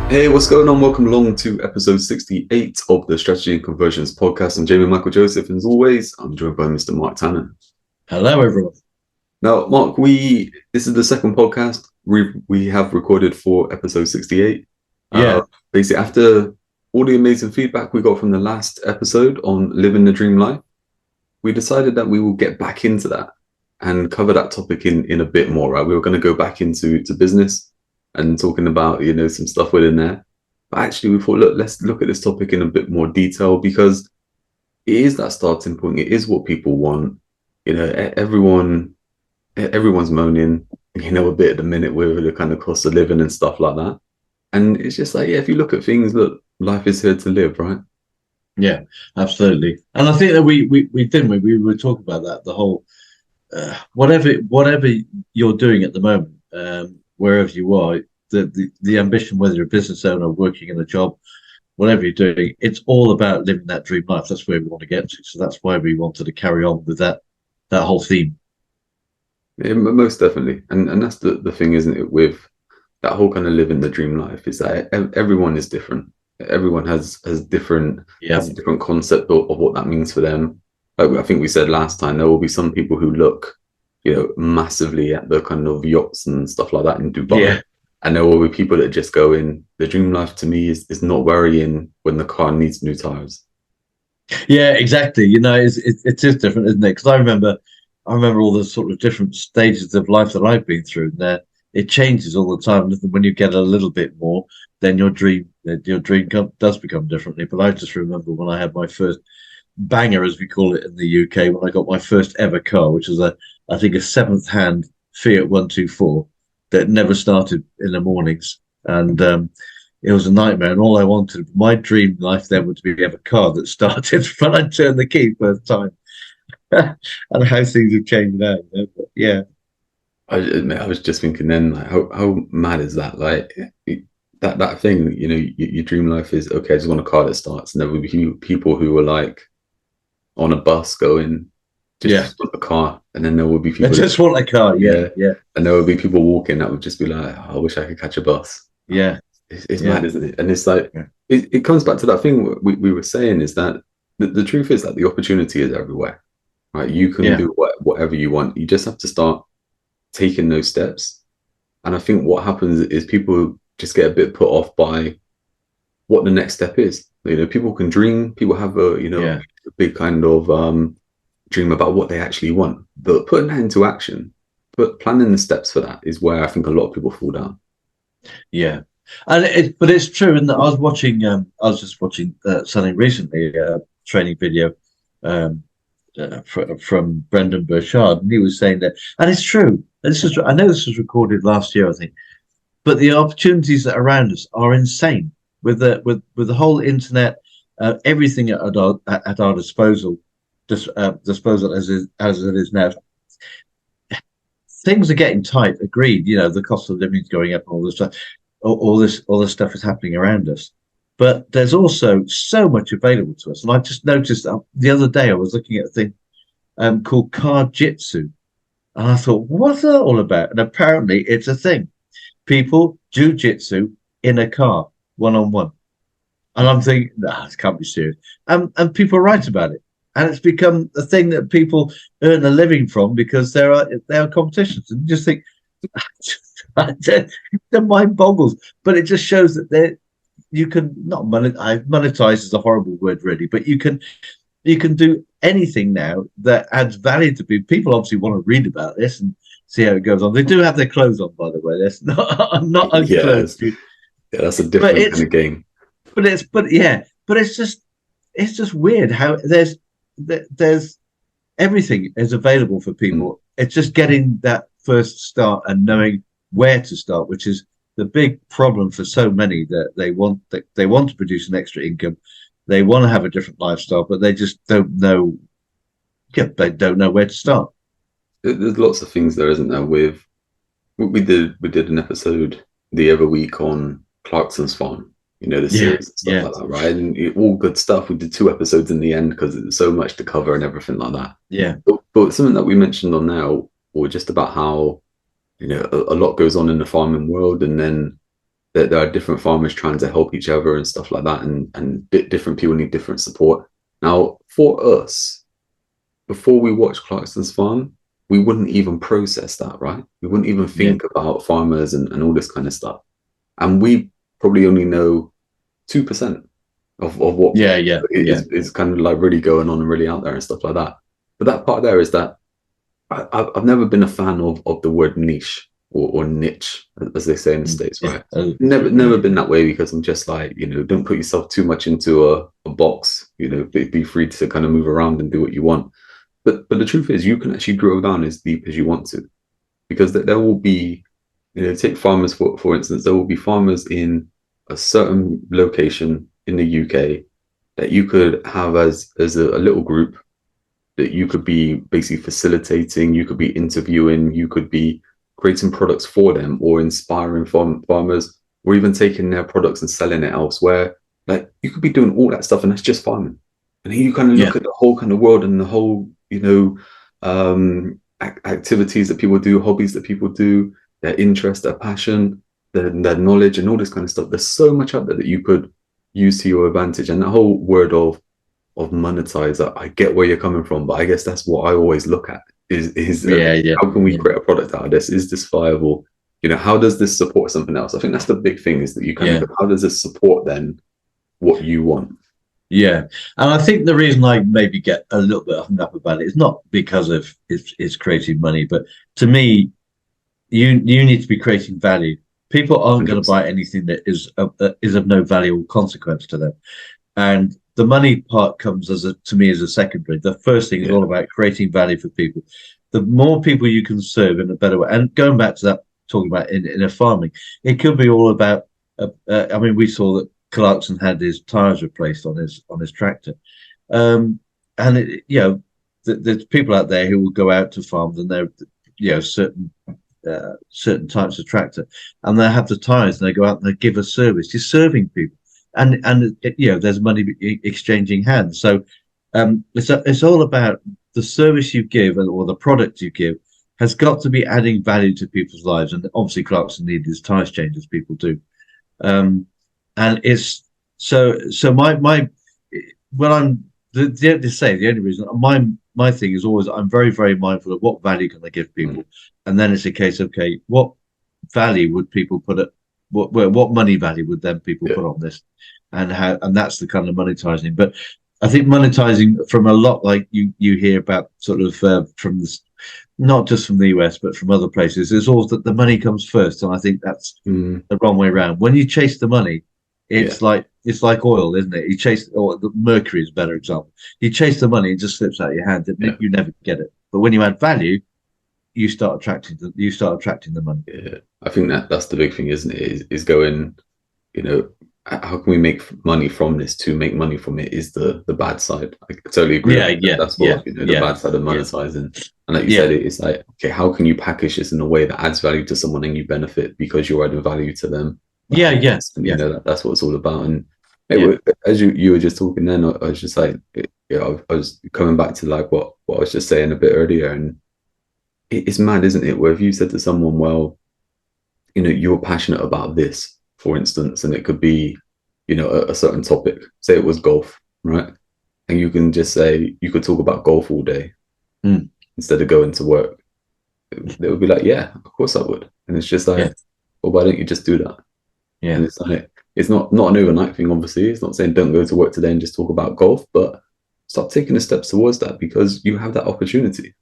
Hey, what's going on? Welcome along to episode 68 of the Strategy and Conversions podcast. I'm Jamie Michael Joseph, and as always, I'm joined by Mr. Mark Tanner. Hello, everyone. Now, Mark, this is the second podcast we have recorded for episode 68. Yeah, Basically, after all the amazing feedback we got from the last episode on living the dream life, we decided that we will get back into that and cover that topic in a bit more, right? We were going to go back into business and talking about, some stuff within there. But actually, we thought, look, let's look at this topic in a bit more detail because it is that starting point. It is what people want. Everyone's moaning, a bit at the minute with the kind of cost of living and stuff like that. And it's just like, yeah, if you look at things, look, life is here to live, right? yeah, absolutely. And I think that we didn't we were talking about that the whole whatever you're doing at the moment, wherever you are, the ambition, whether you're a business owner, working in a job, whatever you're doing, it's all about living that dream life. That's where we want to get to. So that's why we wanted to carry on with that whole theme. Yeah, most definitely. And that's the thing, isn't it, with that whole kind of living the dream life is that everyone is different. Everyone has different Yeah, has a different concept of what that means for them. Like I think we said last time, there will be some people who look, massively at the kind of yachts and stuff like that in Dubai. yeah, And there will be people that just go in. The dream life to me is not worrying when the car needs new tires. yeah, exactly. It is different, isn't it? Because I remember all the sort of different stages of life that I've been through. And it changes all the time. And when you get a little bit more, then your dream does become differently. But I just remember when I had my first banger, as we call it in the UK, when I got my first ever car, which was I think a seventh hand Fiat 124 that never started in the mornings, and it was a nightmare. And all I wanted, my dream life then, would be to have a car that started when I turned the key first time. And how things have changed now. But yeah, I admit, I was just thinking then, like, how mad is that? Like that thing, your dream life is okay. I just want a car that starts, and there will be people who are like on a bus going, yeah. just want a car, and then there will be I people, just want a car. Yeah, yeah, yeah, and there will be people walking that would just be like, oh, I wish I could catch a bus. yeah, It's yeah, mad, isn't it? And it's like yeah, it comes back to that thing we were saying is that the truth is that the opportunity is everywhere, right? You can yeah, do whatever you want. You just have to start taking those steps. And I think what happens is people just get a bit put off by what the next step is. People can dream, people have yeah. a big kind of dream about what they actually want, but putting that into action, but planning the steps for that is where I think a lot of people fall down. Yeah, and but it's true. And I was just watching something recently, a training video um, from Brendan Burchard, and he was saying that, and it's true. And I know this was recorded last year, I think, but the opportunities that are around us are insane with the whole internet, everything at our disposal, disposal as it is now. Things are getting tight. Agreed. The cost of living is going up, and all this stuff. All this stuff is happening around us. But there's also so much available to us. And I just noticed that the other day I was looking at a thing called Car Jitsu, and I thought, what's that all about? And apparently, it's a thing. People jujitsu in a car, one on one. And I'm thinking, nah, this can't be serious. And people write about it. And it's become a thing that people earn a living from because there are competitions. And you just think, the mind boggles. But it just shows that you can not monetize is a horrible word, really, but you can do anything now that adds value to people. People obviously want to read about this and see how it goes on. They do have their clothes on, by the way. That's not, I'm not Yeah, unclothed. yeah, that's a But different kind it's of game. but it's just weird how there's everything is available for Mm. people. It's just getting that first start and knowing where to start, which is the big problem for so many, that they want to produce an extra income, they want to have a different lifestyle, but they just don't know. Yeah, they don't know where to start. There's lots of things there, isn't there? With we did an episode the other week on Clarkson's Farm, the Yeah, series and stuff yeah, like that, right? And all good stuff. We did two episodes in the end because there's so much to cover and everything like that. yeah, But something that we mentioned on now, or just about how a lot goes on in the farming world, and then that there are different farmers trying to help each other and stuff like that, and different people need different support. Now, for us, before we watch Clarkson's Farm, we wouldn't even process that, right? We wouldn't even think about farmers and all this kind of stuff. And we probably only know 2% of what is kind of like really going on and really out there and stuff like that. But that part there is that I've never been a fan of the word niche or niche, as they say in the States, right? Never been that way, because I'm just like, don't put yourself too much into a box, be free to kind of move around and do what you want. But the truth is, you can actually drill down as deep as you want to, because there will be, take farmers for instance, there will be farmers in a certain location in the UK that you could have as a little group that you could be basically facilitating, you could be interviewing, you could be creating products for them, or inspiring farmers, or even taking their products and selling it elsewhere. Like, you could be doing all that stuff, and that's just farming. And here you kind of look at the whole kind of world and the whole, activities that people do, hobbies that people do, their interest, their passion, their knowledge, and all this kind of stuff. There's so much out there that you could use to your advantage. And that whole word of monetize, I get where you're coming from, but I guess that's what I always look at is how can we create a product out of this? Is this viable? How does this support something else? I think that's the big thing, is that you kind of, how does this support then what you want? Yeah, and I think the reason I maybe get a little bit hung up about it is not because of it's creating money, but to me, you need to be creating value. People aren't going to buy anything that is of no value or consequence to them, and the money part comes to me as a secondary. The first thing is all about creating value for people. The more people you can serve in a better way, and going back to that, talking about in a farming, it could be all about. I mean, we saw that Clarkson had his tires replaced on his tractor, and there's people out there who will go out to farms, and they're certain types of tractor, and they have the tires, and they go out and they give a service. You're serving people, and there's money exchanging hands. So it's all about the service you give, or the product you give has got to be adding value to people's lives. And obviously Clarkson needed his tires changed, as people do. And it's so my when I'm the only reason my thing is always, I'm very, very mindful of what value can I give people, and then it's a case of, okay, what value would people put at what money value would then people put on this, and that's the kind of monetizing. But I think monetizing from a lot, like you hear about sort of from this, not just from the US but from other places, is always that the money comes first, and I think that's the wrong way around. When you chase the money, it's like oil, isn't it? You chase, or the mercury is a better example. You chase the money, it just slips out of your hand. You never get it. But when you add value, you start attracting the money. Yeah, I think that's the big thing, isn't it? Is going, how can we make money from this? To make money from it is the bad side. I totally agree. That's what the bad side of monetizing. And like you said, it's like, okay, how can you package this in a way that adds value to someone and you benefit because you're adding value to them? That's what it's all about. And as you were just talking then, I was just like, I was coming back to like what I was just saying a bit earlier, and it's mad, isn't it? Where if you said to someone, well, you're passionate about this, for instance, and it could be, a certain topic, say it was golf, right? And you can just say, you could talk about golf all day instead of going to work. They would be like, yeah, of course I would. And it's just like, well, why don't you just do that? And it's like, it's not an overnight thing, obviously. It's not saying don't go to work today and just talk about golf, but start taking the steps towards that, because you have that opportunity.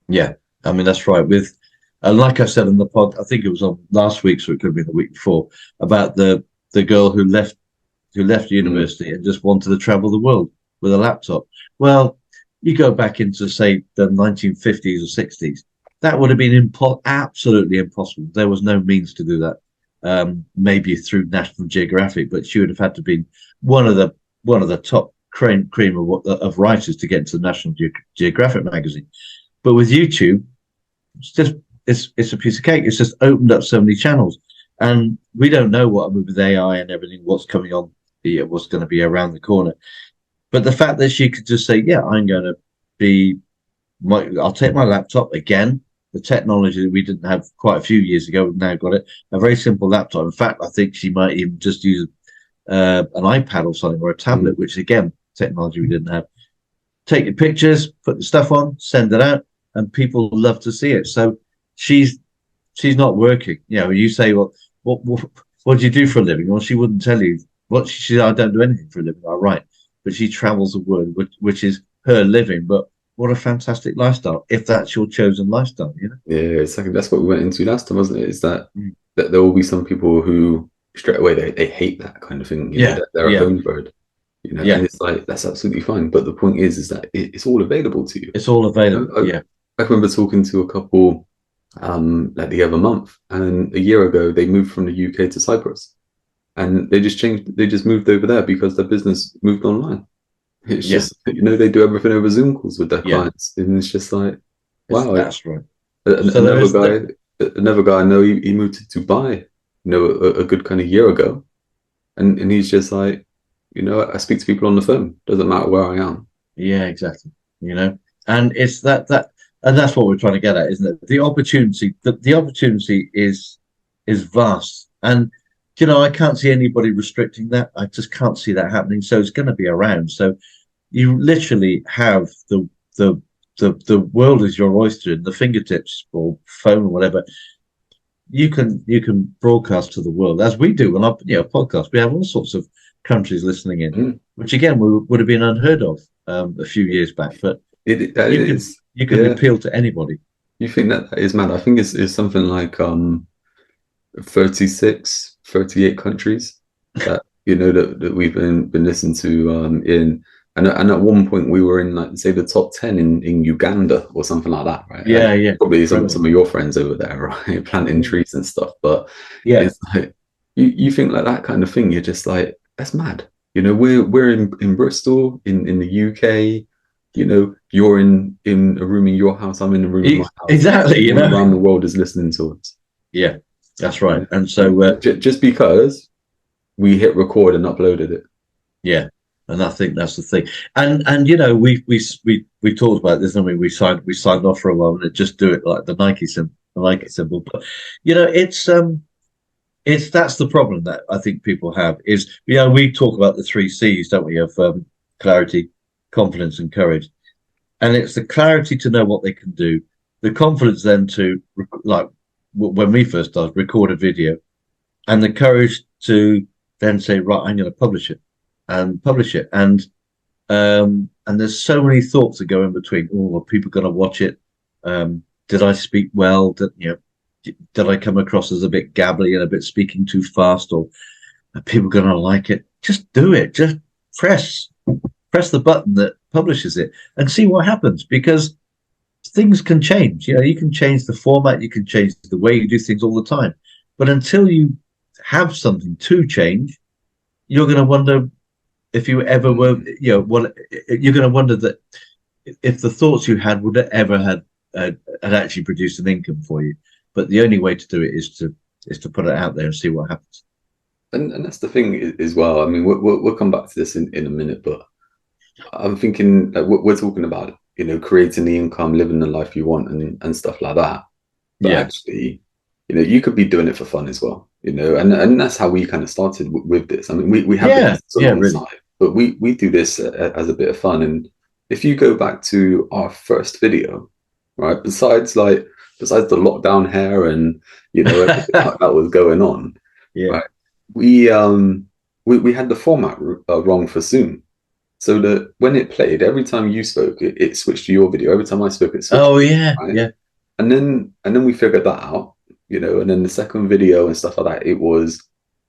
Yeah, I mean, that's right. With like I said on the pod, I think it was on last week, so it could have been the week before, about the girl who left university and just wanted to travel the world with a laptop. Well, you go back into, say, the 1950s or 60s, that would have been absolutely impossible. There was no means to do that. Maybe through National Geographic, but she would have had to be one of the top cream of writers to get into the National Geographic magazine. But with YouTube, it's a piece of cake. It's just opened up so many channels, and we don't know what, with AI and everything, what's coming on, what's going to be around the corner. But the fact that she could just say, yeah, I'm going to I'll take my laptop again. the technology that we didn't have quite a few years ago. We've now got it. A very simple laptop. In fact, I think she might even just use an iPad or something, or a tablet, which again, technology we didn't have. Take your pictures, put the stuff on, send it out, and people love to see it. So she's not working. You know, you say, well, what do you do for a living? Well, she wouldn't tell you. What she said, I don't do anything for a living. All right, but she travels the world, which is her living. But what a fantastic lifestyle, if that's your chosen lifestyle, you know? Yeah, exactly. That's what we went into last time, wasn't it? Is that there will be some people who straight away they hate that kind of thing. You know, they're a home bird. You know, and it's like that's absolutely fine. But the point is that it's all available to you. It's all available. I remember talking to a couple like the other month, and a year ago they moved from the UK to Cyprus, and they just moved over there because their business moved online. It's just, you know, they do everything over Zoom calls with their clients, and it's just like, wow, that's right. Another guy I know, he moved to Dubai, you know, a good kind of year ago, and he's just like, you know, I speak to people on the phone. Doesn't matter where I am. Yeah, exactly. You know, and it's that, and that's what we're trying to get at, isn't it? The opportunity is vast, and you know, I can't see anybody restricting that. I just can't see that happening. So it's going to be around. So you literally have the world is your oyster in the fingertips or phone or whatever. You can broadcast to the world as we do on our podcast. We have all sorts of countries listening in, which again would have been unheard of a few years back. But you can appeal to anybody. You think that is mad? I think it's something like 36, 38 countries that you know that we've been listening to and at one point we were in, like, say, the top 10 in Uganda or something like that, right? Yeah. Probably some of your friends over there, right? Planting trees and stuff. But it's like you think like that kind of thing, you're just like, that's mad. You know, we're in Bristol, in the UK. You know, you're in a room in your house, I'm in a room in my house. Exactly, you know, around the world is listening to us. Yeah, that's right. And so just because we hit record and uploaded it. Yeah. And I think that's the thing. And you know, we talked about this, and we signed off for a while and just do it like the Nike symbol. But you know, it's that's the problem that I think people have is, you know, we talk about the 3 C's, don't we, of clarity, confidence, and courage. And it's the clarity to know what they can do, the confidence then to, like when we first started, record a video, and the courage to then say, right, I'm going to publish it. And there's so many thoughts that go in between. Oh, are people going to watch it? Did I speak well? Did I come across as a bit gabbly and a bit speaking too fast? Or are people going to like it? Just do it. Just press the button that publishes it and see what happens, because things can change. You know, you can change the format, you can change the way you do things all the time, but until you have something to change, you're going to wonder if you ever were, you know, what you're going to wonder that if the thoughts you had would have ever had actually produced an income for you. But the only way to do it is to put it out there and see what happens. And that's the thing as well. I mean, we'll come back to this in a minute, but I'm thinking that we're talking about, you know, creating the income, living the life you want, and stuff like that. But actually, you know, you could be doing it for fun as well. You know, and that's how we kind of started with this. I mean, we have this on the side, but we do this as a bit of fun. And if you go back to our first video, right, besides the lockdown hair and, you know, everything that was going on, right, we had the format wrong for Zoom. So that when it played, every time you spoke, it switched to your video. Every time I spoke, it switched. Oh yeah, right? yeah. And then we figured that out. You know, and then the second video and stuff like that, it was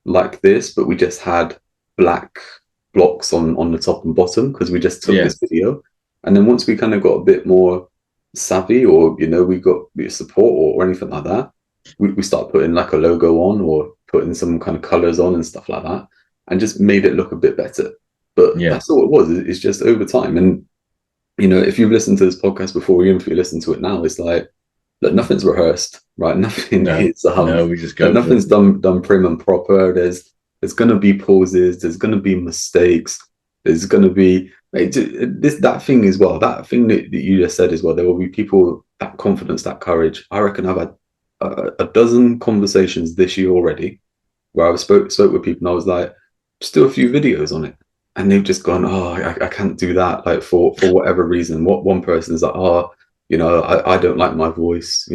like this, but we just had black blocks on the top and bottom because we just took this video. And then once we kind of got a bit more savvy, or, you know, we got support or anything like that, we start putting like a logo on or putting some kind of colors on and stuff like that, and just made it look a bit better. But that's all it was. It's just over time. And, you know, if you've listened to this podcast before, even if you listen to it now, it's like, look, nothing's rehearsed, right? Nothing is we just go. Nothing's done prim and proper. There's going to be pauses. There's going to be mistakes. There's going to be That thing as well, that thing that you just said as well, there will be people, that confidence, that courage. I reckon I've had a dozen conversations this year already where I spoke with people and I was like, just do a few videos on it. And they've just gone, oh, I can't do that, like for whatever reason. What one person is like, oh, I don't like my voice,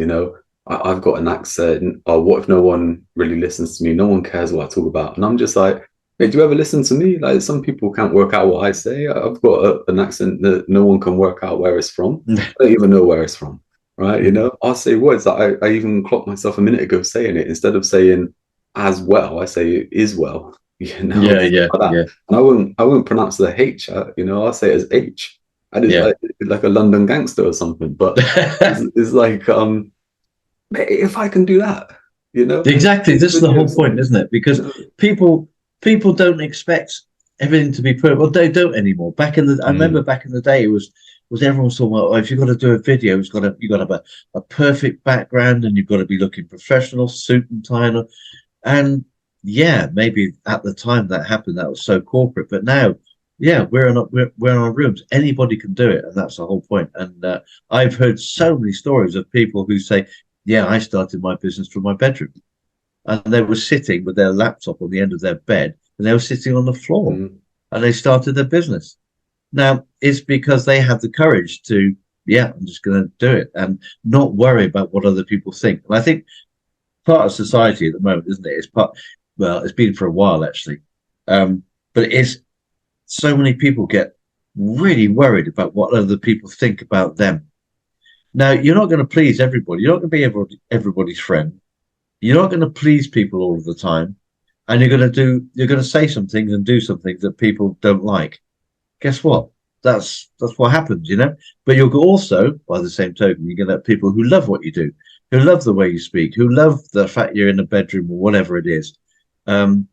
I've got an accent. Or what if no one really listens to me? No one cares what I talk about. And I'm just like, hey, do you ever listen to me? Like, some people can't work out what I say. I've got an accent that no one can work out where it's from. I don't even know where it's from, right? I'll say words that I even clocked myself a minute ago saying it. Instead of saying as well, I say is well, Yeah. like that. And I won't pronounce the H, I'll say it as H. And it's like a London gangster or something. But it's like, if I can do that, Exactly. This is the whole point, isn't it? Because people don't expect everything to be perfect. Well, they don't anymore. I remember back in the day, it was everyone was talking about, oh, if you've got to do a video, you've got to have a perfect background and you've got to be looking professional, suit and tie. And yeah, maybe at the time that happened, that was so corporate. But now, yeah, we're in our rooms. Anybody can do it, and that's the whole point. And I've heard so many stories of people who say, yeah, I started my business from my bedroom. And they were sitting with their laptop on the end of their bed, and they were sitting on the floor, and they started their business. Now, it's because they had the courage to, yeah, I'm just going to do it and not worry about what other people think. And I think part of society at the moment, isn't it? It's been for a while, actually. But it's so many people get really worried about what other people think about them. Now, you're not going to please everybody. You're not going to be everybody's friend. You're not going to please people all of the time, and you're going to say some things and do some things that people don't like. Guess what? That's what happens, But you'll also, by the same token, you're going to have people who love what you do, who love the way you speak, who love the fact you're in a bedroom or whatever it is, and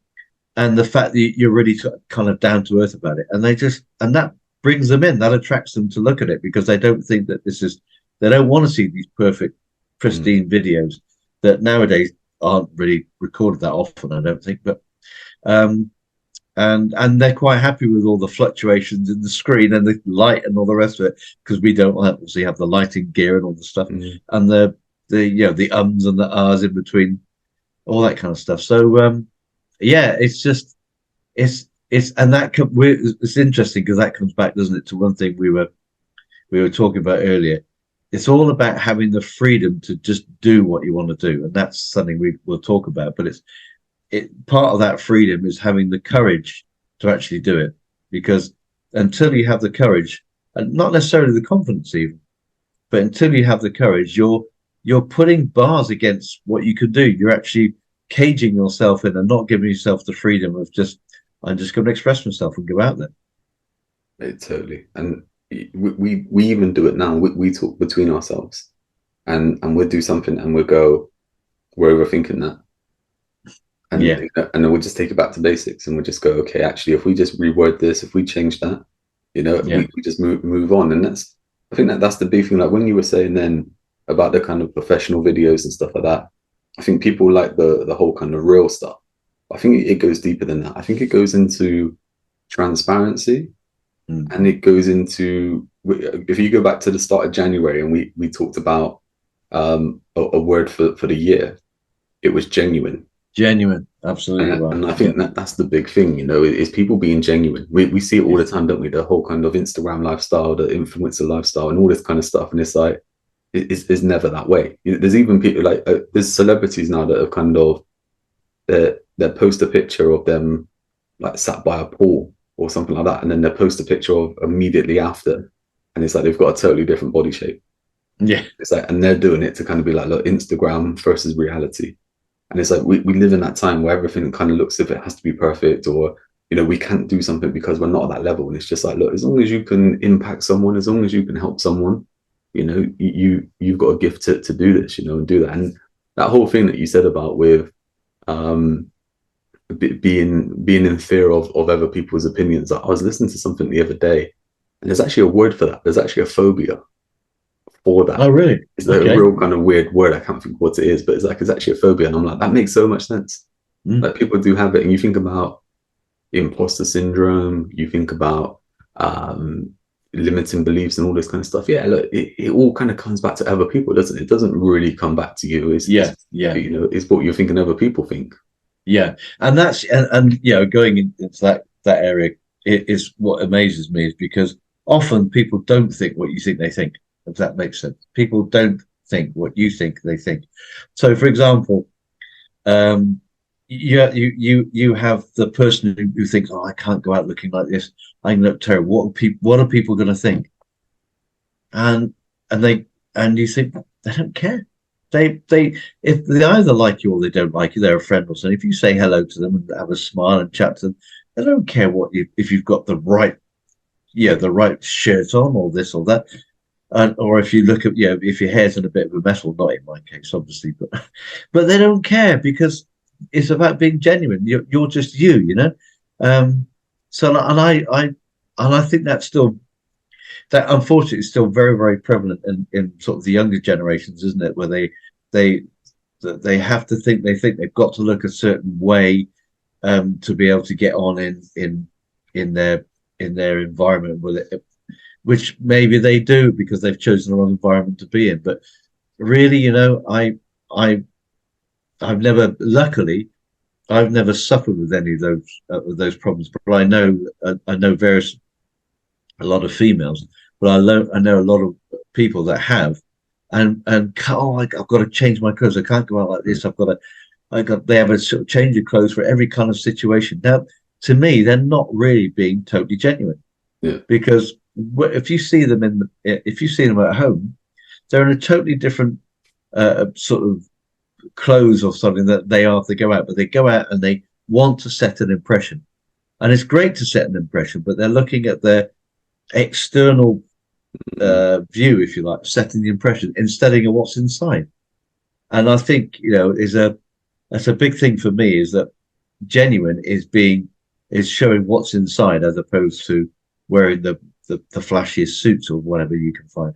the fact that you're really kind of down to earth about it, and that brings them in. That attracts them to look at it because they don't think that they don't want to see these perfect, pristine videos that nowadays aren't really recorded that often, I don't think. But and they're quite happy with all the fluctuations in the screen and the light and all the rest of it, because we don't obviously have the lighting gear and all the stuff and the ums and the ahs in between, all that kind of stuff. So yeah, it's interesting because that comes back, doesn't it, to one thing we were talking about earlier. It's all about having the freedom to just do what you want to do, and that's something we will talk about. But part of that freedom is having the courage to actually do it, because until you have the courage, and not necessarily the confidence even, but until you have the courage, you're putting bars against what you could do. You're actually caging yourself in and not giving yourself the freedom of I'm just going to express myself and go out there. Totally. And we even do it now. We talk between ourselves, and we'll do something and we'll go, we're overthinking that. And and then we'll just take it back to basics and we'll just go, okay, actually, if we just reword this, if we change that, we just move on. And I think that's the big thing. Like when you were saying then about the kind of professional videos and stuff like that, I think people like the whole kind of real stuff. I think it goes deeper than that. I think it goes into transparency, and it goes into, if you go back to the start of January and we talked about a word for the year, it was genuine. Genuine, absolutely. And I think that's the big thing, is people being genuine. We see it all the time, don't we? The whole kind of Instagram lifestyle, the influencer lifestyle, and all this kind of stuff. And it's like, it's never that way. There's even people like there's celebrities now that have kind of they post a picture of them like sat by a pool or something like that, and then they post a picture of immediately after, and it's like they've got a totally different body shape. Yeah, it's like, and they're doing it to kind of be like, look, Instagram versus reality. And it's like we live in that time where everything kind of looks as if it has to be perfect, or we can't do something because we're not at that level. And it's just like, look, as long as you can impact someone, as long as you can help someone, you've got a gift to do this, and do that. And that whole thing that you said about with being in fear of other people's opinions. I was listening to something the other day, and there's actually a word for that. There's actually a phobia for that. Oh, really? It's like a real kind of weird word. I can't think what it is, but it's actually a phobia. And I'm like, that makes so much sense. Like people do have it. And you think about imposter syndrome, you think about um, limiting beliefs and all this kind of stuff. Yeah, look, it all kind of comes back to other people, doesn't it? It doesn't really come back to you. Yeah, It's yeah, you know, it's what you're thinking other people think. yeah. And that's and you know, going into that area is what amazes me, is because often people don't think what you think they think, if that makes sense. People don't think what you think they think. So, for example, um, you have the person who thinks, oh, I can't go out looking like this. I look terrible. What are people going to think? And and you think they don't care. They if they either like you or they don't like you, they're a friend or something. If you say hello to them and have a smile and chat to them, they don't care what you if you've got the right, yeah, the right shirt on or this or that. And or if you look at, you know, if your hair's in a bit of a mess, well, not in my case, obviously, but they don't care because it's about being genuine. You're just you know. Um, so and I think that's still, that unfortunately is still very, very prevalent in sort of the younger generations, isn't it? Where they they have to think, they think they've got to look a certain way to be able to get on in their environment with it, which maybe they do because they've chosen the wrong environment to be in. But really, you know, I've never, luckily, I've never suffered with any of those problems. But I know a lot of females, but I know a lot of people that have, and oh, I've got to change my clothes. I can't go out like this. They have a sort of change of clothes for every kind of situation. Now, to me, they're not really being totally genuine, Yeah. because if you see them if you see them at home, they're in a totally different sort of clothes or something that they are if they go out. But they go out and they want to set an impression, and it's great to set an impression, but they're looking at their external view, if you like, setting the impression instead of what's inside. And I think, you know, that's a big thing for me, is that genuine is showing what's inside as opposed to wearing the flashiest suits or whatever you can find.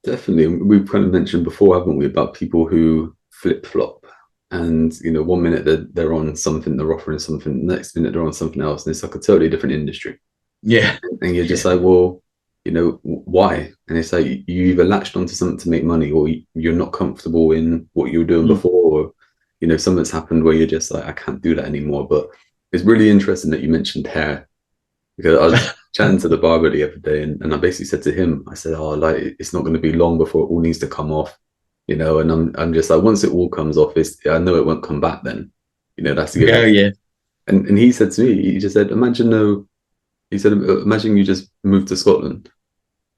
Definitely. We've kind of mentioned before, haven't we, about people who flip flop, and you know, one minute they're on something, they're offering something, the next minute they're on something else, and it's like a totally different industry. Yeah, And you're just yeah, like, well, you know, why? And it's like you either latched onto something to make money, or you're not comfortable in what you were doing mm. before, or you know, something's happened where you're just like, I can't do that anymore. But it's really interesting that you mentioned hair, because I was chatting to the barber the other day, and I basically said to him, I said, oh, like it's not going to be long before it all needs to come off, you know. And I'm just like, once it all comes off, I know it won't come back then, you know. That's the yeah, yeah, and he said to me, he just said, imagine no, he said, imagine you just moved to Scotland,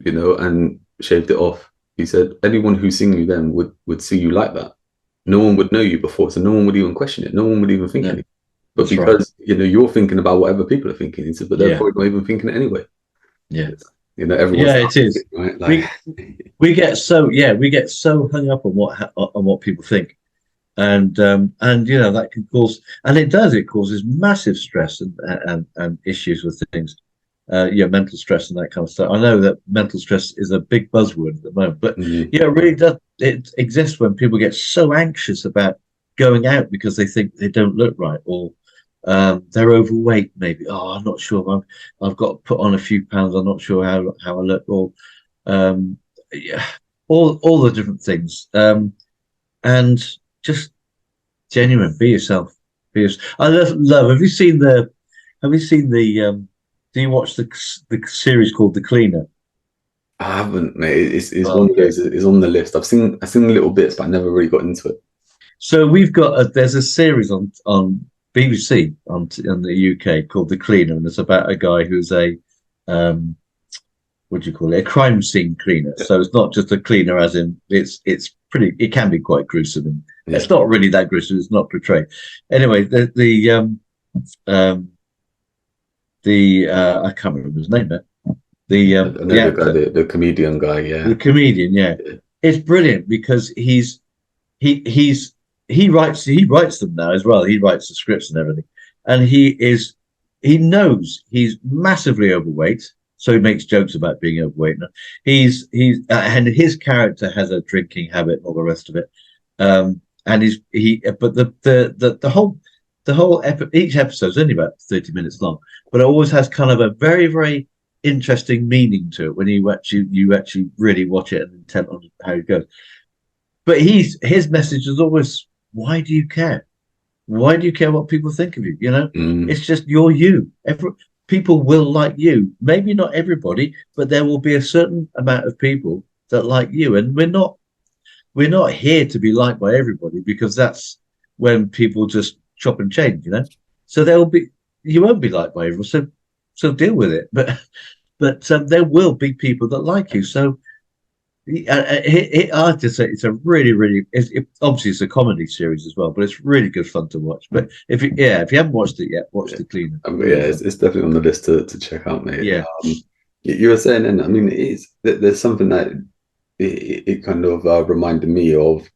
you know, and shaved it off. He said, anyone who's seen you then would see you like that. No one would know you before, so no one would even question it. No one would even think yeah, anything. But that's right. because you know you're thinking about whatever people are thinking, he said, but they're Yeah, probably not even thinking it anyway. yeah, You know, everyone's yeah. It is. right. Like, We we get so hung up on what people think, and you know that can cause, and it causes massive stress and issues with things. Yeah, mental stress and that kind of stuff. I know that mental stress is a big buzzword at the moment, but mhm. yeah, it really does. It exists when people get so anxious about going out because they think they don't look right, or they're overweight. Maybe, oh, I'm not sure. I've got to put on a few pounds. I'm not sure how I look, or yeah, all the different things. And just genuine, be yourself. I love. Have you seen the? Do you watch the series called The Cleaner? I haven't, mate. It's one of Okay. those. It's on the list. I've seen little bits, but I never really got into it. So there's a series on BBC on the UK called The Cleaner, and it's about a guy who's a um what do you call it? A crime scene cleaner. Yeah, So it's not just a cleaner, as in it's pretty. It can be quite gruesome, and yeah. it's not really that gruesome. It's not portrayed. Anyway, um I can't remember his name, but I know the the guy, actor, the comedian guy. the Yeah, comedian, yeah, yeah. it's brilliant because he he's he writes them now as well. He writes the scripts and everything, and he knows he's massively overweight, so he makes jokes about being overweight. He's and his character has a drinking habit and all the rest of it. And he but the whole the whole each episode is only about 30 minutes long, but it always has kind of a very, very interesting meaning to it when you actually really watch it and intent on how it goes. But his message is always, why do you care? Why do you care what people think of you? You know, Mm. it's just you're you. People will like you. Maybe not everybody, but there will be a certain amount of people that like you. And we're not here to be liked by everybody, because that's when people just chop and change, you know. So you won't be liked by everyone. So deal with it. But there will be people that like you. So I have to say, it's a really, really. Obviously, it's a comedy series as well, but it's really good fun to watch. But if you haven't watched it yet, watch The Cleaner. Yeah, it's definitely on the list to check out, mate. Yeah. You were saying, and I mean, there's something that it kind of reminded me of.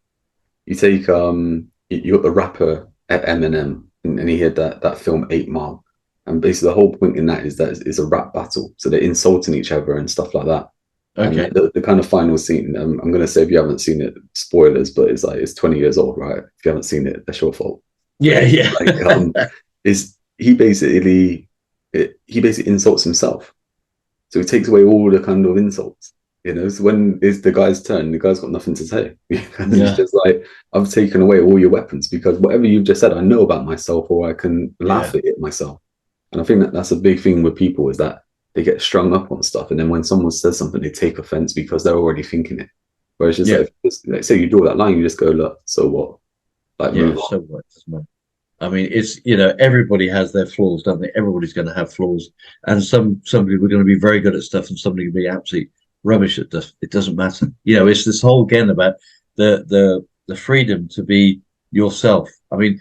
You take you got the rapper Eminem, and he had that film 8 Mile, and basically the whole point in that is that it's a rap battle, so they're insulting each other and stuff like that. Okay. And the kind of final scene, I'm going to say, if you haven't seen it, spoilers, but it's like, it's 20 years old, right? If you haven't seen it, that's your fault. Yeah, yeah. Like, he basically insults himself. So he takes away all the kind of insults, you know. So when it's the guy's turn, the guy's got nothing to say. And Yeah. it's just like, I've taken away all your weapons, because whatever you've just said, I know about myself, or I can laugh at it myself. And I think that's a big thing with people, is that they get strung up on stuff, and then when someone says something, they take offense because they're already thinking it. Whereas just like say you draw that line, you just go, look, so what? Like, Yeah, move on. so what? I mean, it's, you know, everybody has their flaws, don't they? Everybody's going to have flaws, and somebody are going to be very good at stuff, and somebody can be absolutely rubbish at stuff. It doesn't matter. You know, it's this whole again about the freedom to be yourself. I mean,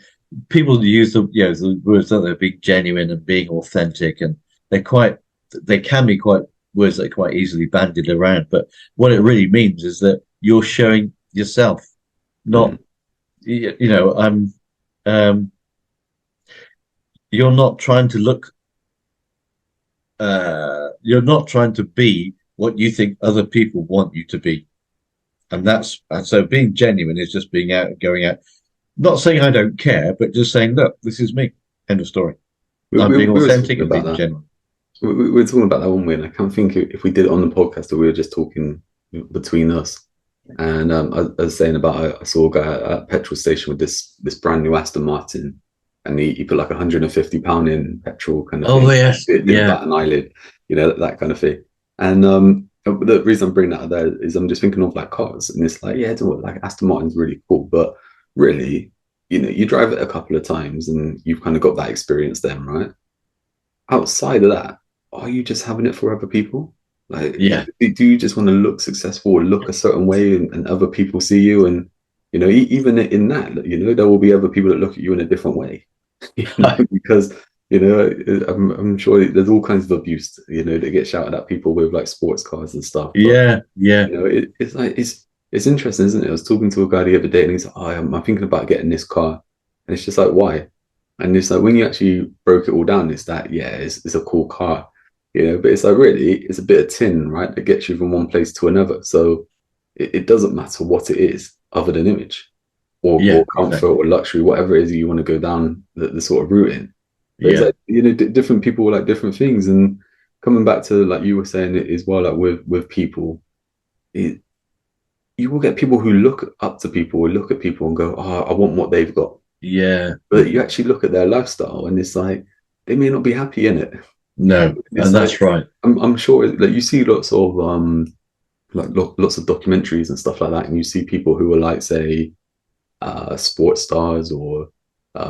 people use the words that they're being genuine and being authentic, and they can be quite words that are quite easily bandied around. But what it really means is that you're showing yourself, not you know, you're not trying to look, you're not trying to be what you think other people want you to be. And so being genuine is just being out and going out, not saying I don't care, but just saying, look, this is me. End of story. I'm being authentic and being genuine. We were talking about that one way, and I can't think if we did it on the podcast or we were just talking between us. And I was saying about, I saw a guy at a petrol station with this brand new Aston Martin, and he put like £150 in petrol, kind of thing. Yes, didn't bat an eyelid, you know, that kind of thing. And the reason I'm bringing that up there is I'm just thinking of like cars, and it's like, yeah, like Aston Martin's really cool, but really, you know, you drive it a couple of times and you've kind of got that experience then, right? Outside of that, are you just having it for other people? Like, yeah, do you just want to look successful or look a certain way, and other people see you? And, you know, even in that, you know, there will be other people that look at you in a different way, you know, because, you know, I'm sure there's all kinds of abuse, you know, that get shouted at people with like sports cars and stuff. But, yeah. you know, it's like, it's interesting, isn't it? I was talking to a guy the other day, and he's like, oh, I'm thinking about getting this car. And it's just like, why? And it's like, when you actually broke it all down, it's that, yeah, it's a cool car, you know, but it's like, really, it's a bit of tin, right, that gets you from one place to another. So it doesn't matter what it is other than image or comfort, exactly, or luxury, whatever it is you want to go down the sort of route in. But it's like, you know, different people like different things. And coming back to, like you were saying it as well, like with people, you will get people who look up to people, or look at people and go, oh, I want what they've got. Yeah. But you actually look at their lifestyle, and it's like, they may not be happy in it. No, and that's right. I'm sure that you see lots of like lots of documentaries and stuff like that, and you see people who are like, say, sports stars or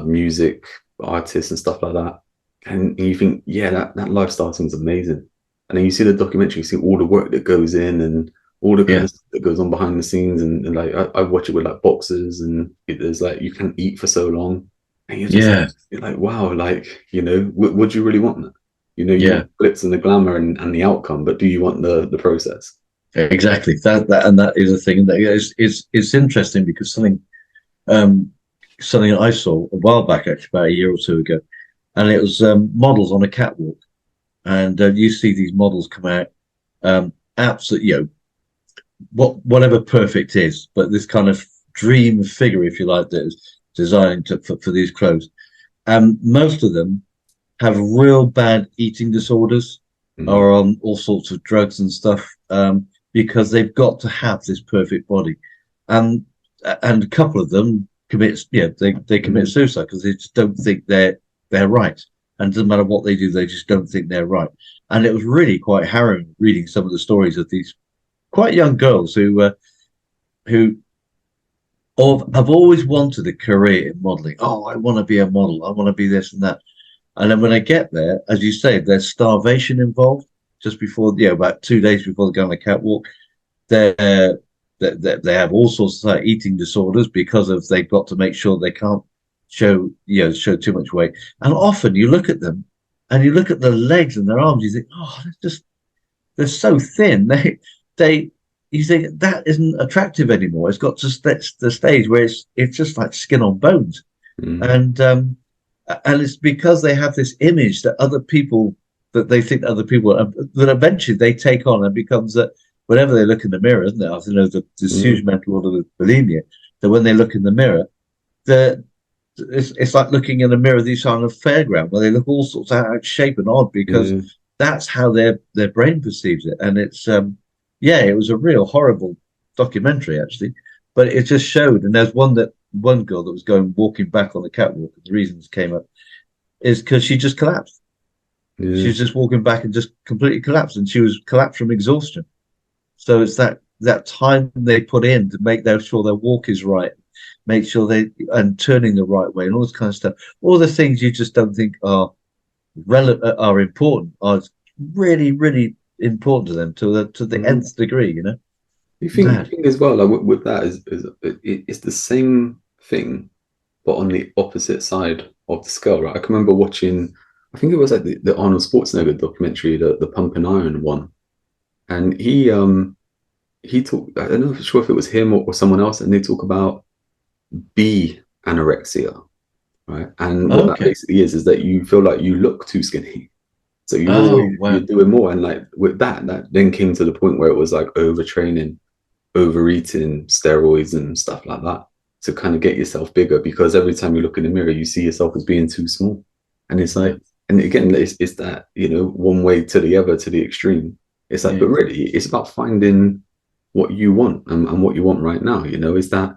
music artists and stuff like that, and you think, yeah, that lifestyle seems amazing. And then you see the documentary, you see all the work that goes in and all the kind of stuff that goes on behind the scenes, and like I watch it with like boxers, and there's like, you can't eat for so long, and you're just you're like, wow, like, you know, would you really want that? You know, you want glitz and the glamour and the outcome, but do you want the process? Exactly. That is a thing. That it's interesting, because something I saw a while back, actually about a year or two ago, and it was models on a catwalk, and you see these models come out, absolutely, you know, whatever perfect is, but this kind of dream figure, if you like, that is designed for these clothes. and most of them have real bad eating disorders, Mm. are on all sorts of drugs and stuff, because they've got to have this perfect body, and a couple of them commit, they commit Mm. suicide because they just don't think they're right, and it doesn't matter what they do, they just don't think they're right. And it was really quite harrowing reading some of the stories of these quite young girls who have always wanted a career in modeling. Oh, I want to be a model. I want to be this and that. And then when I get there, as you say, there's starvation involved just before, about 2 days before they go on the catwalk. They're, they have all sorts of eating disorders because of they've got to make sure they can't show too much weight. And often you look at them and you look at their legs and their arms, you think, oh, they're so thin. They you think that isn't attractive anymore. It's got to the stage where it's just like skin on bones. Mm. And it's because they have this image that other people that they think other people that eventually they take on, and becomes that whenever they look in the mirror, isn't it? I know this huge mental order with bulimia, that when they look in the mirror, it's like looking in a mirror these on a fairground where they look all sorts of out of shape and odd, because Yeah. that's how their brain perceives it. And it's it was a real horrible documentary actually, but it just showed. And there's one girl that was walking back on the catwalk, and the reasons came up is because she just collapsed. She Yeah. was just walking back and just completely collapsed, and she was collapsed from exhaustion. So it's that time they put in to make sure their walk is right, make sure and turning the right way, and all this kind of stuff. All the things you just don't think are relevant, are important, are really, really important to them to the Mm. nth degree. You Mad. think as well, like with that it's the same thing, but on the opposite side of the scale, right? I can remember watching, I think it was like the Arnold Schwarzenegger documentary, the Pump and Iron one, and he talked. I don't know for sure if it was him or someone else, and they talk about B anorexia, right? And what that Okay. basically is that you feel like you look too skinny. So Oh you're wow. doing more. And like with that then came to the point where it was like overtraining, overeating, steroids and stuff like that to kind of get yourself bigger, because every time you look in the mirror, you see yourself as being too small. And it's Yeah. like, and again, it's that, one way to the other, to the extreme. It's like, Yeah. but really, it's about finding what you want and what you want right now. Is that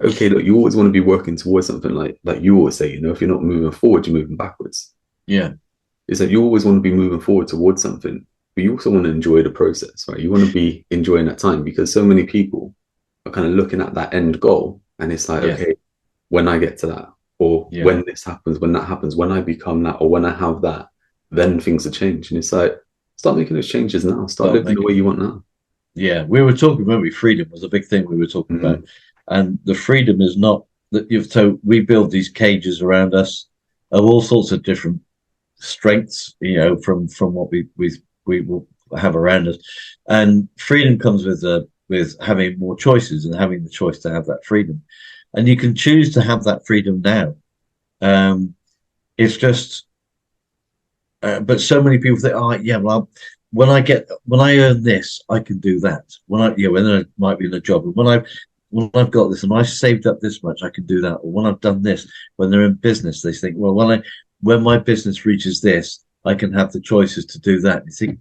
okay? Look, you always want to be working towards something, like you always say. If you're not moving forward, you're moving backwards. Yeah. Is that you always want to be moving forward towards something, but you also want to enjoy the process, right? You want to be enjoying that time, because so many people are kind of looking at that end goal, and it's like, Yeah. okay, when I get to that, or Yeah. when this happens, when that happens, when I become that, or when I have that, then things will change. And it's like, start making those changes now. Start Start living the way making. you want now. Yeah, we were talking, weren't we? Freedom was a big thing we were talking about, Mm. and the freedom is not that you've. So we build these cages around us of all sorts of different strengths, from what we will have around us, and freedom comes with having more choices and having the choice to have that freedom, and you can choose to have that freedom now. Um, it's just but so many people think, oh yeah, well, when I earn this, I can do that. When I might be in a job, and when I've got this and I saved up this much, I can do that. Or when I've done this, when they're in business, they think, well, when my business reaches this, I can have the choices to do that. You think,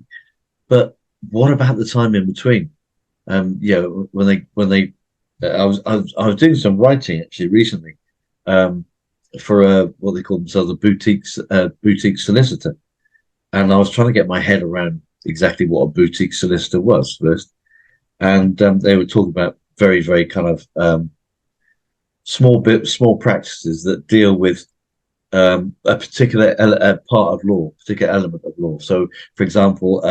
but what about the time in between? I was doing some writing actually recently, um, for what they call themselves a boutique solicitor, and I was trying to get my head around exactly what a boutique solicitor was first. And they were talking about very, very kind of small practices that deal with a particular part of law, particular element of law. So, for example,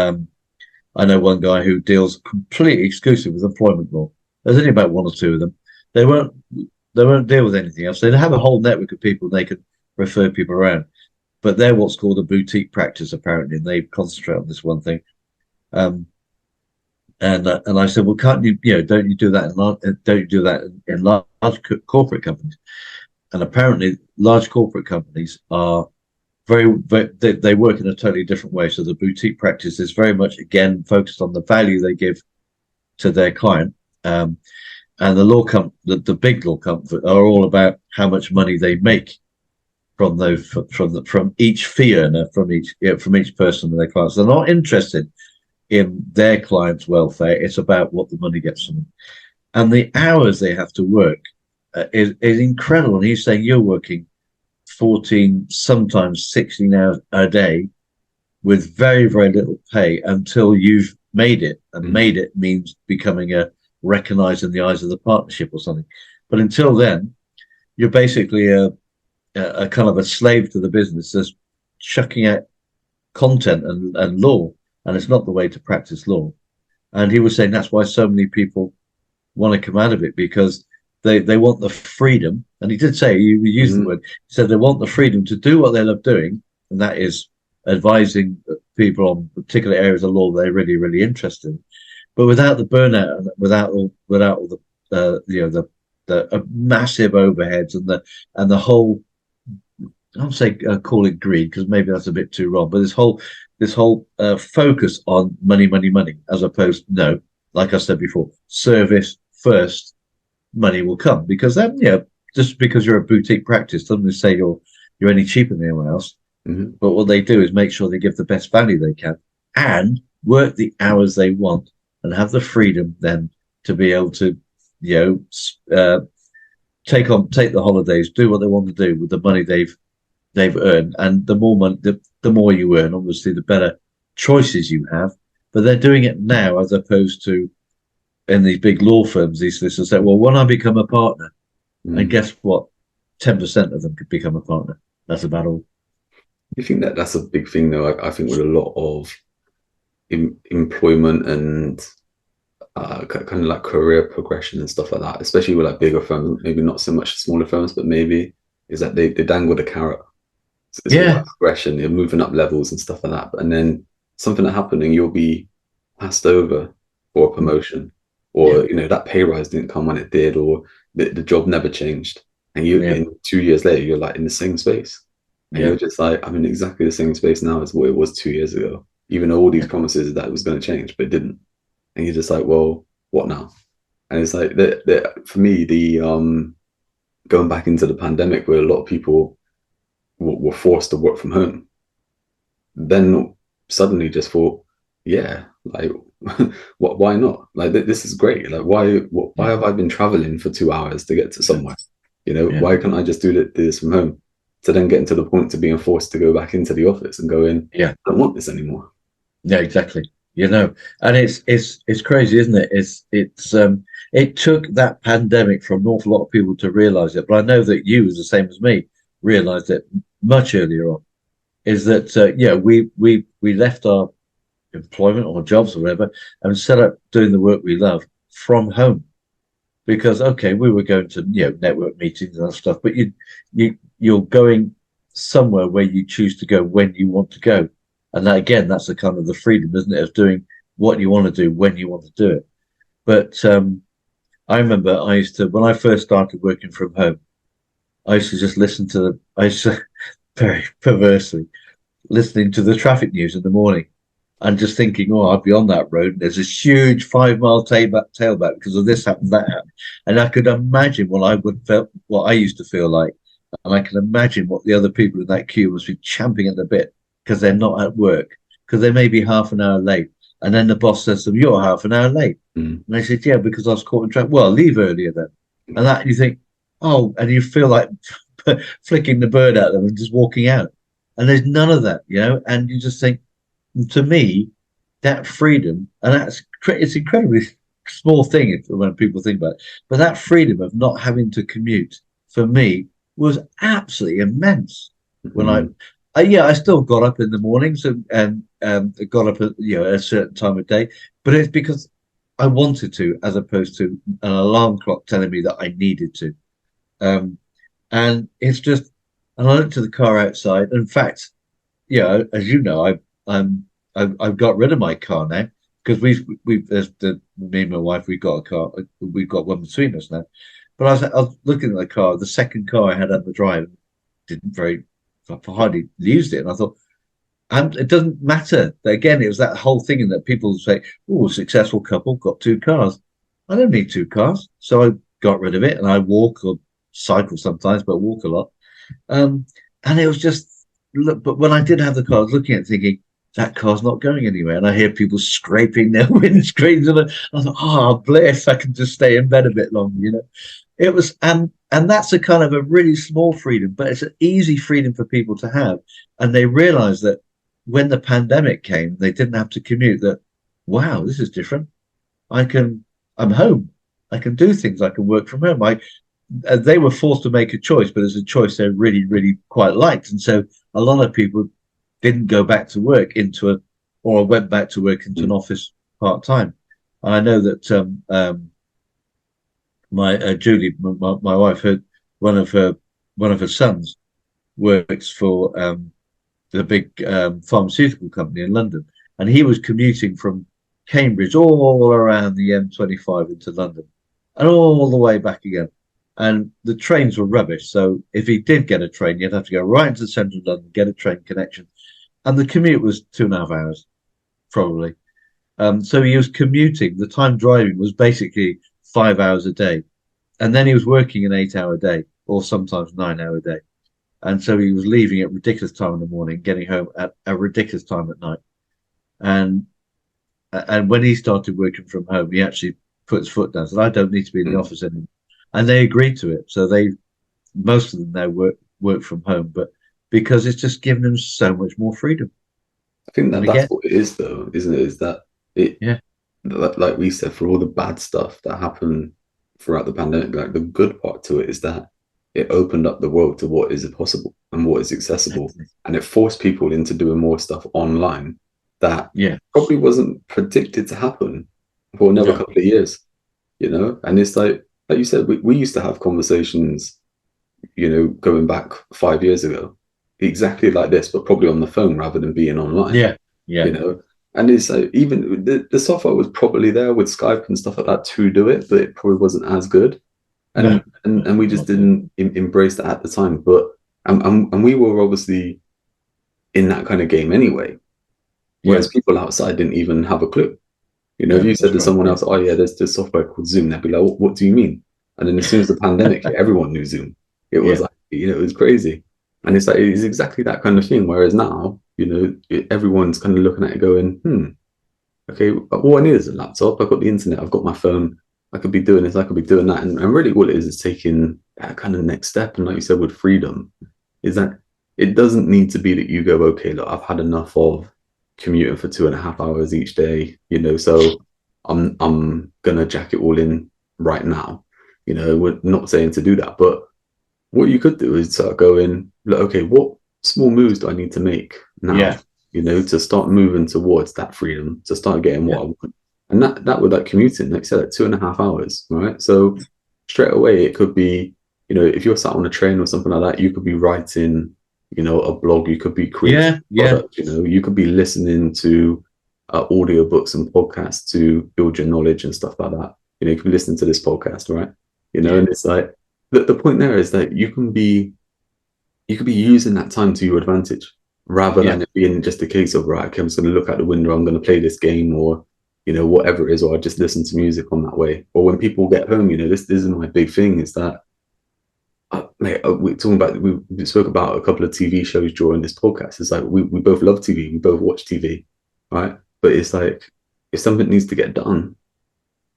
I know one guy who deals completely exclusively with employment law. There's only about one or two of them. They won't they won't deal with anything else. They have a whole network of people they can refer people around, but they're what's called a boutique practice apparently, and they concentrate on this one thing. Um, and I said, well, can't don't you do that don't you do that in large corporate companies? And apparently, large corporate companies are they work in a totally different way. So the boutique practice is very much again focused on the value they give to their client. And the big law companies are all about how much money they make from each fee earner, from eeach person and their clients. They're not interested in their clients' welfare. It's about what the money gets from them. And the hours they have to work is incredible. And he's saying you're working 14, sometimes 16 hours a day with very, very little pay until you've made it. And made it means becoming recognized in the eyes of the partnership or something. But until then, you're basically a kind of a slave to the business that's chucking out content and law. And it's not the way to practice law. And he was saying that's why so many people want to come out of it, because they want the freedom. And he did say, you used the word, he said they want the freedom to do what they love doing, and that is advising people on particular areas of law they're really, really interested in, but without the burnout and without all the massive overheads and the whole, I don't say call it greed, because maybe that's a bit too wrong, but this whole focus on money, as opposed, no, like I said before, service first, money will come. Because then, just because you're a boutique practice doesn't say you're any cheaper than anyone else. But what they do is make sure they give the best value they can and work the hours they want and have the freedom then to be able to, take the holidays, do what they want to do with the money they've earned. And the more money, the more you earn, obviously, the better choices you have. But they're doing it now, as opposed to in these big law firms. These solicitors say, well, when I become a partner, and guess what? 10% of them could become a partner. That's about all. You think that's a big thing, though? I think with a lot of employment and kind of like career progression and stuff like that, especially with like bigger firms, maybe not so much smaller firms, but maybe is that they dangle the carrot. It's like progression, you're moving up levels and stuff like that. And then something that happened and you'll be passed over for a promotion, or that pay rise didn't come when it did, or the job never changed. And in 2 years later, you're like in the same space. And you're just like, I'm in exactly the same space now as what it was 2 years ago, even though all these promises that it was going to change, but it didn't. And you're just like, well, what now? And it's like, for me, going back into the pandemic, where a lot of people were forced to work from home, then suddenly just thought, like, why not? Like, this is great. Like, why have I been traveling for 2 hours to get to somewhere? Why can't I just do this from home? To then getting to the point to being forced to go back into the office and go in, I don't want this anymore. Yeah, exactly. And it's crazy, isn't it? It took that pandemic for an awful lot of people to realize it. But I know that you, as the same as me, realized it much earlier on. Is that we left our employment or jobs or whatever and set up doing the work we love from home. Because we were going to network meetings and stuff, but you're going somewhere where you choose to go when you want to go, and that, again, that's the kind of the freedom, isn't it, of doing what you want to do when you want to do it. But I remember I used to, when I first started working from home, I used to just very perversely listening to the traffic news in the morning. And just thinking, I'd be on that road. There's this huge 5-mile tailback because of this happened, that happened. And I could imagine what I used to feel like. And I can imagine what the other people in that queue must be champing at the bit because they're not at work, because they may be half an hour late. And then the boss says to them, you're half an hour late. And they said, yeah, because I was caught in traffic. Well, leave earlier then. And that, you think, and you feel like flicking the bird at them and just walking out. And there's none of that, and you just think, to me, that freedom, and it's incredibly small thing when people think about it, but that freedom of not having to commute for me was absolutely immense. When I still got up in the mornings and got up at a certain time of day, but it's because I wanted to, as opposed to an alarm clock telling me that I needed to. And it's just, and I looked to the car outside. In fact, as you know, I've got rid of my car now, because me and my wife, we've got a car, we've got one between us now. But I was looking at the car, the second car I had on the drive, I hardly used it, and I thought, it doesn't matter. Again, it was that whole thing in that people say, a successful couple got 2 cars. I don't need 2 cars, so I got rid of it, and I walk or cycle sometimes, but walk a lot. and it was just look. But when I did have the car, I was looking at it thinking that car's not going anywhere, and I hear people scraping their windscreens, and I thought, oh, bliss! I can just stay in bed a bit longer, you know. It was, and that's a kind of a really small freedom, but it's an easy freedom for people to have, and they realised that when the pandemic came, they didn't have to commute. That wow, this is different. I'm home. I can do things. I can work from home. They were forced to make a choice, but it's a choice they really, really quite liked. And so a lot of people didn't go back to work or went back to work into an office part time. And I know that my Julie, my wife, one of her sons works for the big pharmaceutical company in London, and he was commuting from Cambridge all around the M25 into London, and all the way back again. And the trains were rubbish. So if he did get a train, you'd have to go right into the centre of London, get a train connection. And the commute was 2.5 hours, probably. So he was commuting. The time driving was basically 5 hours a day. And then he was working an 8-hour day, or sometimes 9-hour day. And so he was leaving at ridiculous time in the morning, getting home at a ridiculous time at night. And when he started working from home, he actually put his foot down, said, I don't need to be in the office anymore. And they agreed to it. So most of them now work from home, but because it's just given them so much more freedom. I think that's what it is, though, isn't it? Is that it? Yeah. Like we said, for all the bad stuff that happened throughout the pandemic, like the good part to it is that it opened up the world to what is possible and what is accessible, and it forced people into doing more stuff online that probably wasn't predicted to happen for another couple of years, you know. And it's like you said, we used to have conversations, you know, going back 5 years ago, exactly like this, but probably on the phone rather than being online. You know. And it's like, even the software was probably there with Skype and stuff like that to do it, but it probably wasn't as good. And we just didn't embrace that at the time. But and we were obviously in that kind of game anyway. Whereas people outside didn't even have a clue. You know, if you said to someone else, oh yeah, there's this software called Zoom, they'd be like, what do you mean? And then as soon as the pandemic hit, everyone knew Zoom. It was like, you know, it was crazy. And it's like, it's exactly that kind of thing. Whereas now, you know, everyone's kind of looking at it going, okay, all I need is a laptop. I've got the internet. I've got my phone. I could be doing this. I could be doing that. And really what it is taking that kind of next step. And like you said, with freedom, is that it doesn't need to be that you go, okay, look, I've had enough of commuting for 2.5 hours each day, you know, so I'm gonna jack it all in right now. You know, we're not saying to do that, but what you could do is start going, look, okay, what small moves do I need to make now? You know, to start moving towards that freedom, to start getting what I want. And that with like commuting, like I said, like 2.5 hours, right? So straight away it could be, you know, if you're sat on a train or something like that, you could be writing, you know, a blog, you could be creating product, you know, you could be listening to audiobooks and podcasts to build your knowledge and stuff like that. You know, you can be listening to this podcast, right? You know, and it's like the point there is that you could be using that time to your advantage rather than it being just a case of, right, okay, I'm just going to look out the window, I'm going to play this game, or, you know, whatever it is, or I just listen to music on that way. Or when people get home, you know, this is my big thing, is that we're talking about, we spoke about a couple of TV shows during this podcast. It's like we both love TV, we both watch TV, right? But it's like, if something needs to get done,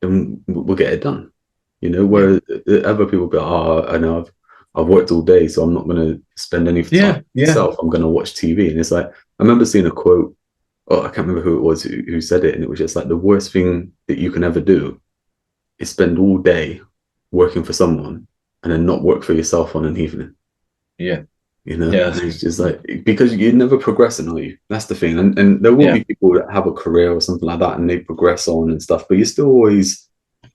then we'll get it done, you know. Whereas other people go, oh, I know I've worked all day, so I'm not going to spend any time myself. I'm going to watch TV. And it's like, I remember seeing a quote, I can't remember who it was who said it, and it was just like, the worst thing that you can ever do is spend all day working for someone and then not work for yourself on an evening. You know, and it's just like, because you're never progressing, are you? That's the thing. And there will be people that have a career or something like that and they progress on and stuff, but you're still always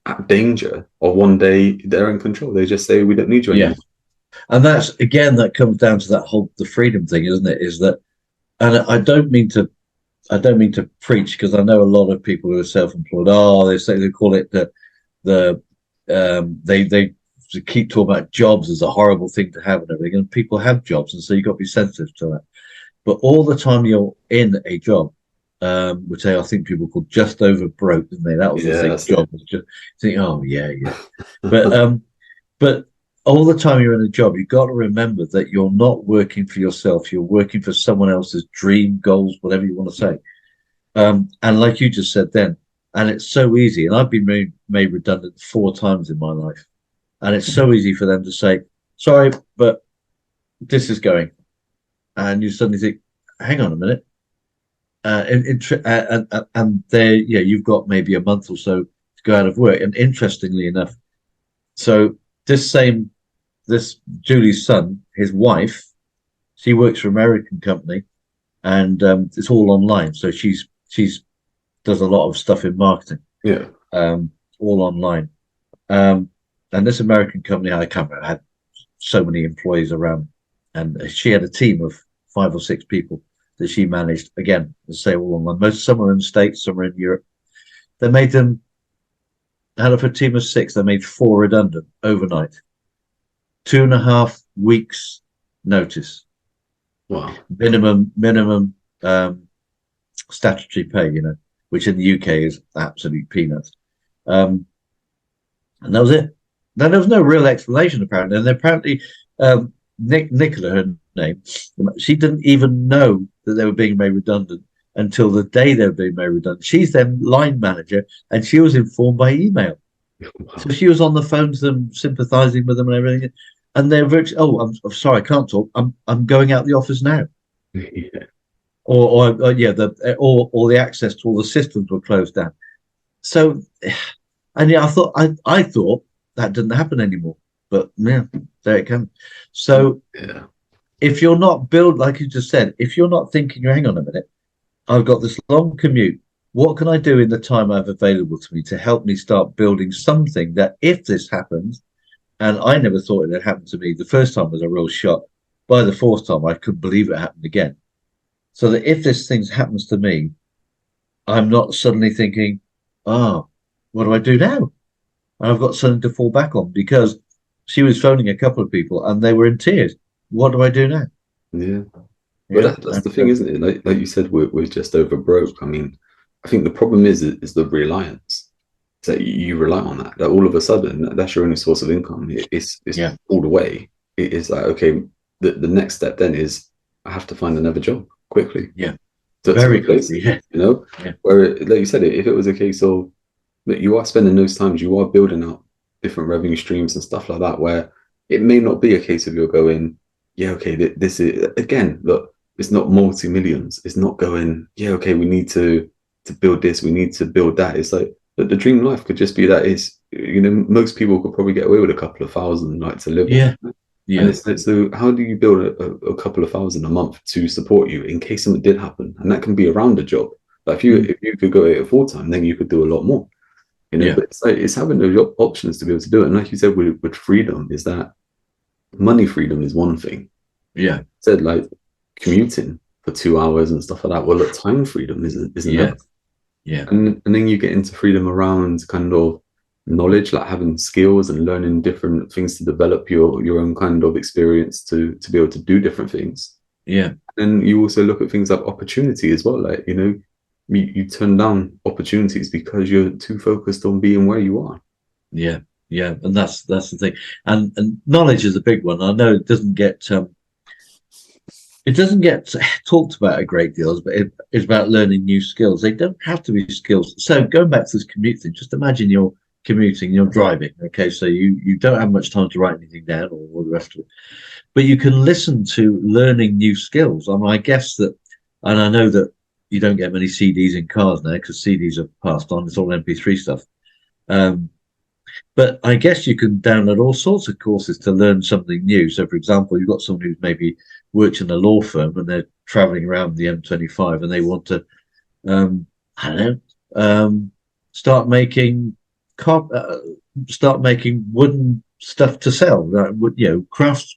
at danger of one day they're in control. They just say, we don't need you anymore. And that's, again, that comes down to that the freedom thing, isn't it? Is that, and I don't mean to preach, because I know a lot of people who are self-employed, they call it they keep talking about jobs as a horrible thing to have and everything, and people have jobs, and so you've got to be sensitive to that. But all the time you're in a job, which I think people called just over broke, didn't they? That was the thing. Job was just think, but all the time you're in a job, you've got to remember that you're not working for yourself. You're working for someone else's dream, goals, whatever you want to say. And like you just said then, and it's so easy. And I've been made redundant 4 times in my life. And it's so easy for them to say, sorry, but this is going. And you suddenly think, hang on a minute. And there, yeah, you've got maybe a month or so to go out of work. And interestingly enough, so this Julie's son, his wife, she works for an American company, and it's all online. So she's does a lot of stuff in marketing. Yeah. All online. And this American company, I can't remember, had so many employees around, and she had a team of 5 or 6 people that she managed. Again, let's say all online. Most some are in the States, some are in Europe. They made them out of a team of 6. They made 4 redundant overnight. 2.5 weeks notice. Wow. Minimum statutory pay, which in the UK is absolute peanuts. And that was it. Now, there was no real explanation, apparently. And apparently, Nicola, her name, she didn't even know that they were being made redundant until the day they were being made redundant. She's their line manager, and she was informed by email. Wow. So she was on the phone to them, sympathizing with them and everything. And they're virtually, I'm sorry, I can't talk. I'm going out the office now. Yeah. Or the access to all the systems were closed down. So, and yeah, I thought that didn't happen anymore, but yeah, there it comes. So, yeah. If you're not like you just said, if you're not thinking, hang on a minute, I've got this long commute. What can I do in the time I have available to me to help me start building something that if this happens, and I never thought it had happened to me. The first time was a real shock. By the 4th time, I couldn't believe it happened again. So that if this thing happens to me, I'm not suddenly thinking, what do I do now? And I've got something to fall back on, because she was phoning a couple of people and they were in tears. What do I do now? Yeah. But that's the thing, isn't it? Like you said, we're just over broke. I mean, I think the problem is the reliance. So you rely on that all of a sudden, that's your only source of income. It's pulled away. It is like, okay, the next step then is I have to find another job quickly. Yeah. Very quickly. Yeah. Yeah. Where, like you said, if it was a case of that you are spending those times, you are building up different revenue streams and stuff like that, where it may not be a case of you're going, yeah, okay, this is, again, look, it's not multi-millions. It's not going, yeah, okay, we need to build this, we need to build that. It's like, the dream life could just be that is, most people could probably get away with a couple of thousand, like, to live on. Yeah. And so how do you build a couple of thousand a month to support you in case something did happen? And that can be around a job. But if you could go at it full time, then you could do a lot more. But it's having those options to be able to do it. And like you said, with freedom, is that money freedom is one thing. Yeah. Said like commuting for 2 hours and stuff like that. Well, look, time freedom is another. Yeah. And then you get into freedom around kind of knowledge, like having skills and learning different things to develop your own kind of experience to be able to do different things. Yeah. And you also look at things like opportunity as well. Like, you turn down opportunities because you're too focused on being where you are. Yeah. Yeah. And that's the thing. And knowledge is a big one. I know it doesn't get talked about a great deal, but it's about learning new skills. They don't have to be skills. So going back to this commute thing, just imagine you're commuting, you're driving. Okay, so you don't have much time to write anything down or all the rest of it, but you can listen to learning new skills. I mean, I guess that, and I know that you don't get many CDs in cars now because CDs are passed on. It's all MP3 stuff. But I guess you can download all sorts of courses to learn something new. So, for example, you've got someone who's maybe works in a law firm and they're traveling around the M25 and they want to, start making wooden stuff to sell, wooden craft.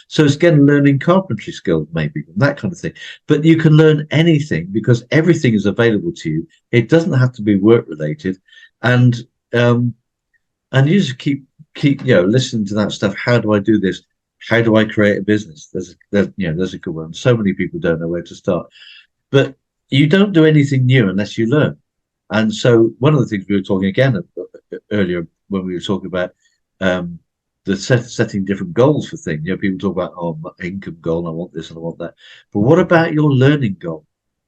So it's again learning carpentry skills, maybe, and that kind of thing. But you can learn anything because everything is available to you. It doesn't have to be work related, and you just keep listening to that stuff. How do I do this? How do I create a business? There's a good one. So many people don't know where to start, but you don't do anything new unless you learn. And so one of the things we were talking again earlier when we were talking about setting different goals for things. People talk about, oh, my income goal, I want this and I want that. But what about your learning goal?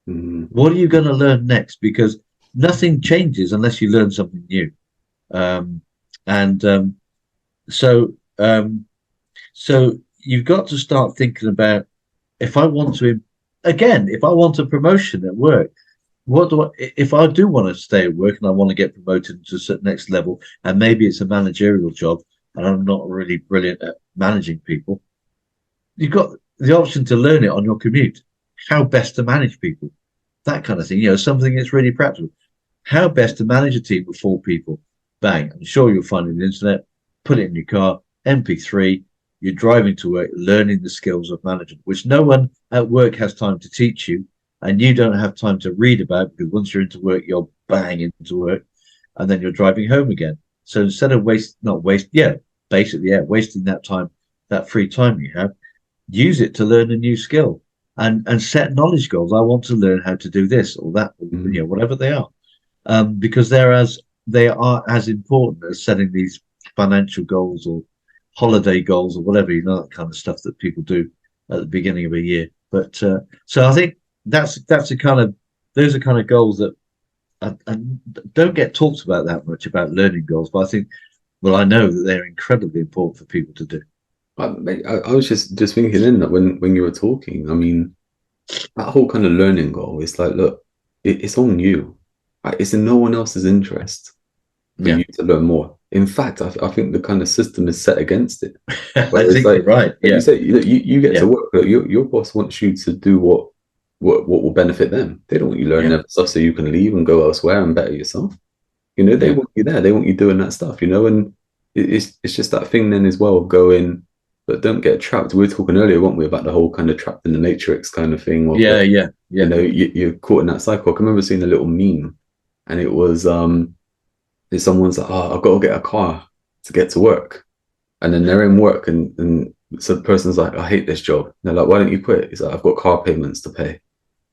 Mm. What are you going to learn next? Because nothing changes unless you learn something new. And so so you've got to start thinking about, if I want to, again, if I want a promotion at work, if I do want to stay at work and I want to get promoted to the next level, and maybe it's a managerial job and I'm not really brilliant at managing people, you've got the option to learn it on your commute, how best to manage people, that kind of thing, something that's really practical. How best to manage a team of 4 people. Bang, I'm sure you'll find it on the internet, put it in your car, MP3, you're driving to work, learning the skills of management, which no one at work has time to teach you, and you don't have time to read about, because once you're into work, you're bang into work, and then you're driving home again. So instead of wasting that time, that free time you have, use it to learn a new skill and set knowledge goals. I want to learn how to do this or that, whatever they are, because they are as important as setting these financial goals or holiday goals or whatever, that kind of stuff that people do at the beginning of a year. But so I think those are kind of goals that I don't get talked about that much, about learning goals. But I think, I know that they're incredibly important for people to do. I was just thinking in that when you were talking, I mean, that whole kind of learning goal, it's like, look, it's on you. It's in no one else's interest for you to learn more. In fact, I think the kind of system is set against it. I think you're right. Yeah, you say you get to work. Your boss wants you to do what will benefit them. They don't want you learning other stuff so you can leave and go elsewhere and better yourself. They want you there. They want you doing that stuff. And it's just that thing then as well of going, but don't get trapped. We were talking earlier, weren't we, about the whole kind of trapped in the matrix kind of thing. You're caught in that cycle. I can remember seeing a little meme, and it was someone's like, oh, I've got to get a car to get to work, and then they're in work, and so the person's like, I hate this job. And they're like, why don't you quit? He's like, I've got car payments to pay.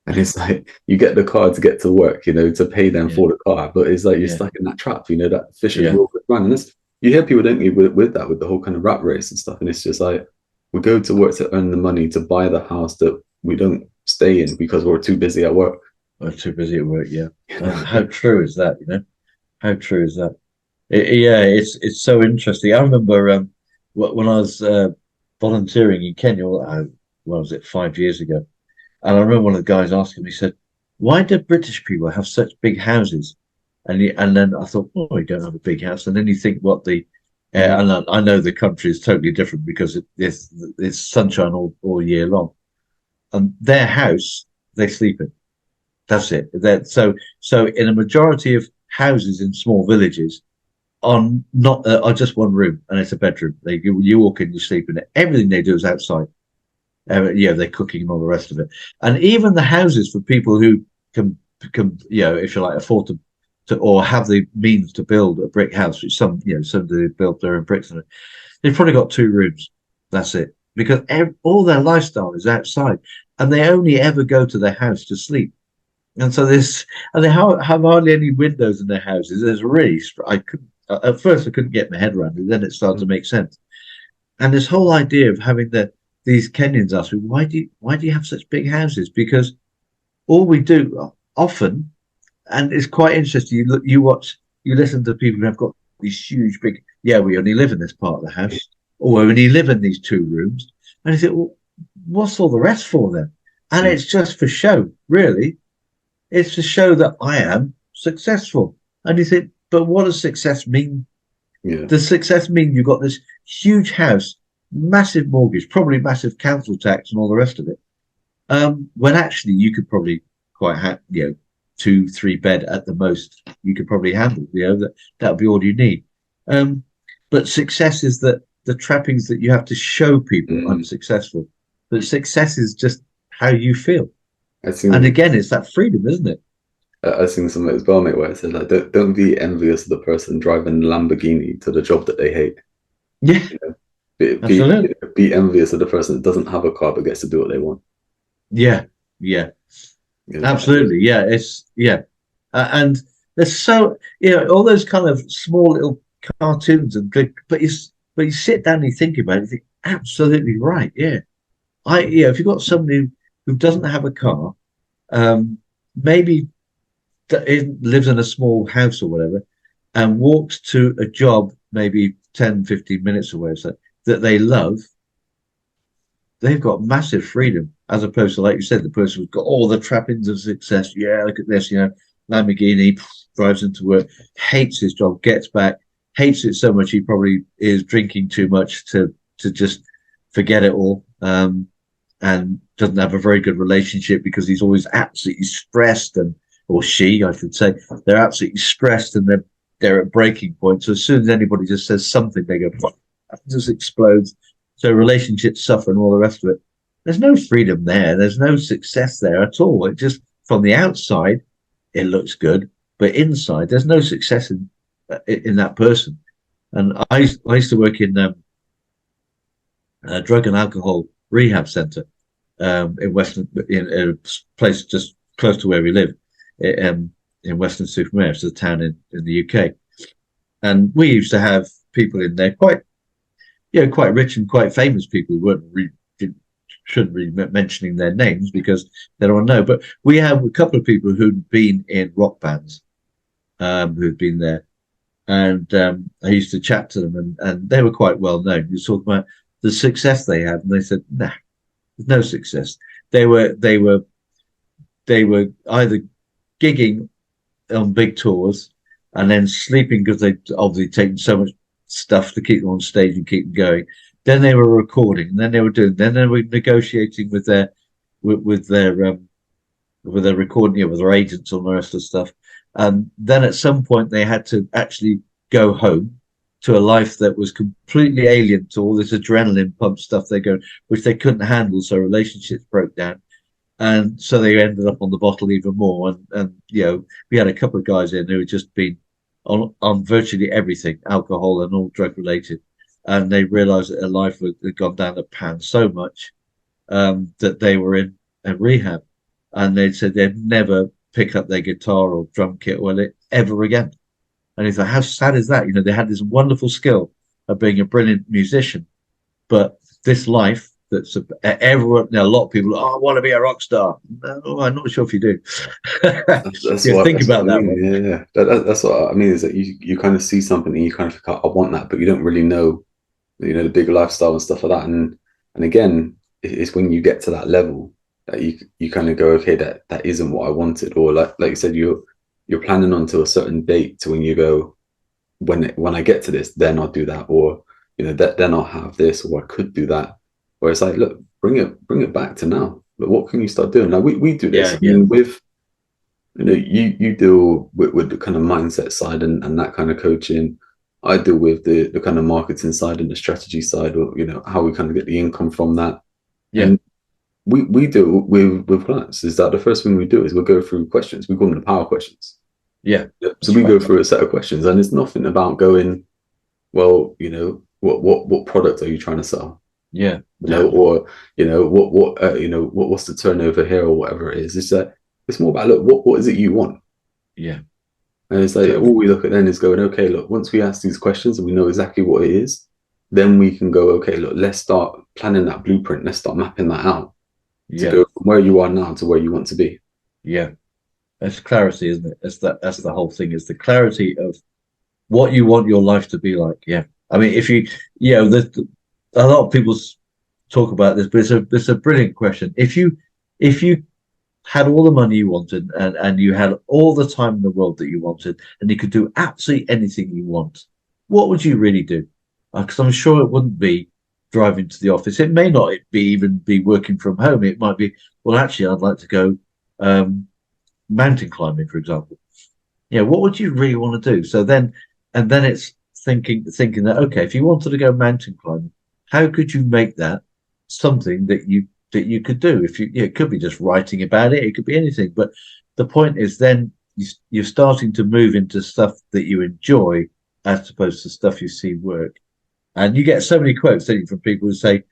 And it's like, you get the car to get to work, to pay them for the car, but it's like you're stuck in that trap, that vicious run. And you hear people, don't you, with that, with the whole kind of rat race and stuff. And it's just like, we go to work to earn the money to buy the house that we don't stay in because we're too busy at work. We're too busy at work, yeah. How true is that, How true is that? It's so interesting. I remember when I was volunteering in Kenya, what was it, 5 years ago? And I remember one of the guys asking me, he said, why do British people have such big houses? And then I thought, oh, you don't have a big house. And then you think and I know the country is totally different because it's sunshine all year long. And their house, they sleep in. That's it. So in a majority of houses in small villages, are just one room, and it's a bedroom. You walk in, you sleep in it. Everything they do is outside. They're cooking and all the rest of it. And even the houses for people who can if you like, afford to or have the means to build a brick house, which some built their own bricks, and they've probably got 2 rooms. That's it, because all their lifestyle is outside, and they only ever go to their house to sleep. And so they have hardly any windows in their houses. There's really, at first I couldn't get my head around it. Then it started to make sense. And this whole idea of having these Kenyans ask me, why do you have such big houses? Because all we do often, and it's quite interesting. You listen to people who have got these huge big. Yeah, we only live in this part of the house, or we only live in these 2 rooms. And you think, well, what's all the rest for then? And it's just for show, really. It's to show that I am successful. And you think, but what does success mean? Yeah. Does success mean you've got this huge house, massive mortgage, probably massive council tax and all the rest of it? When actually you could probably quite have, 2-3 bed at the most, you could probably handle, that would be all you need. But success is the trappings that you have to show people I'm successful. But success is just how you feel. And again, it's that freedom, isn't it? I've seen something as well, mate, where it said, like, don't be envious of the person driving Lamborghini to the job that they hate. Yeah. Be envious of the person that doesn't have a car but gets to do what they want. Yeah. Absolutely. Yeah. And there's all those kind of small little cartoons but But you sit down and you think about it, you think, absolutely right. Yeah. If you've got somebody who doesn't have a car, maybe lives in a small house or whatever, and walks to a job maybe 10, 15 minutes away, so that they love, they've got massive freedom, as opposed to, like you said, the person who's got all the trappings of success. Yeah, look at this, Lamborghini, drives into work, hates his job, gets back, hates it so much he probably is drinking too much to just forget it all, and doesn't have a very good relationship because he's always absolutely stressed, and or she, I should say, they're absolutely stressed and they're at breaking point. So as soon as anybody just says something, they go, just explodes. So relationships suffer and all the rest of it. There's no freedom there. There's no success there at all. It just, from the outside, it looks good, but inside, there's no success in that person. And I used to work in a drug and alcohol rehab center in a place just close to where we live, in Weston-super-Mare, it's a town in the UK. And we used to have people in there, quite rich and quite famous people who shouldn't really be mentioning their names because they don't know. But we have a couple of people who'd been in rock bands, who'd been there. And I used to chat to them, and they were quite well known. You talk about the success they had, and they said, "Nah, there's no success." They were either gigging on big tours and then sleeping because they'd obviously taken so much stuff to keep them on stage and keep them going. Then they were recording, and then they were negotiating with their recording, with their agents and the rest of the stuff. And then at some point they had to actually go home to a life that was completely alien to all this adrenaline pump stuff which they couldn't handle. So relationships broke down. And so they ended up on the bottle even more. And we had a couple of guys in who had just been on virtually everything, alcohol and all drug related. And they realized that their life had gone down the pan so much that they were in a rehab. And they said they'd never pick up their guitar or drum kit or ever again. And he thought, how sad is that? They had this wonderful skill of being a brilliant musician, but this life that's everyone, a lot of people, I want to be a rock star. No, I'm not sure if you do. That's think about that one. Yeah. That's what I mean, is that you kind of see something and you kind of think, I want that, but you don't really know, the bigger lifestyle and stuff like that. And again, it's when you get to that level that you kind of go, okay, that isn't what I wanted. Or like you said, you're planning on to a certain date to when you go, when I get to this, then I'll do that. Or, then I'll have this, or I could do that. Where it's like, look, bring it back to now. But what can you start doing? Now we do this. Yeah. I mean, with, you deal with the kind of mindset side and that kind of coaching. I deal with the kind of marketing side and the strategy side, or, how we kind of get the income from that. Yeah. And we deal with clients. Is that the first thing we do is we'll go through questions. We call them the power questions. Yeah. So we go through a set of questions, and it's nothing about going, well, what product are you trying to sell? Yeah. Or what's the turnover here, or whatever it is. It's more about, look, what is it you want? Yeah. And it's like, all we look at then is going, okay, look, once we ask these questions and we know exactly what it is, then we can go, okay, look, let's start planning that blueprint. Let's start mapping that out to go from where you are now to where you want to be. Yeah. That's clarity, isn't it? That's the whole thing, is the clarity of what you want your life to be like. Yeah. I mean, if a lot of people talk about this, but it's a brilliant question. If you had all the money you wanted and you had all the time in the world that you wanted, and you could do absolutely anything you want, what would you really do? Because I'm sure it wouldn't be driving to the office. It may not even be working from home. It might be, well, actually, I'd like to go mountain climbing, for example. What would you really want to do? So then it's thinking that, okay, if you wanted to go mountain climbing, how could you make that something that you could do? It could be just writing about it. It could be anything. But the point is, then you're starting to move into stuff that you enjoy, as opposed to stuff you see work. And you get so many quotes from people who say,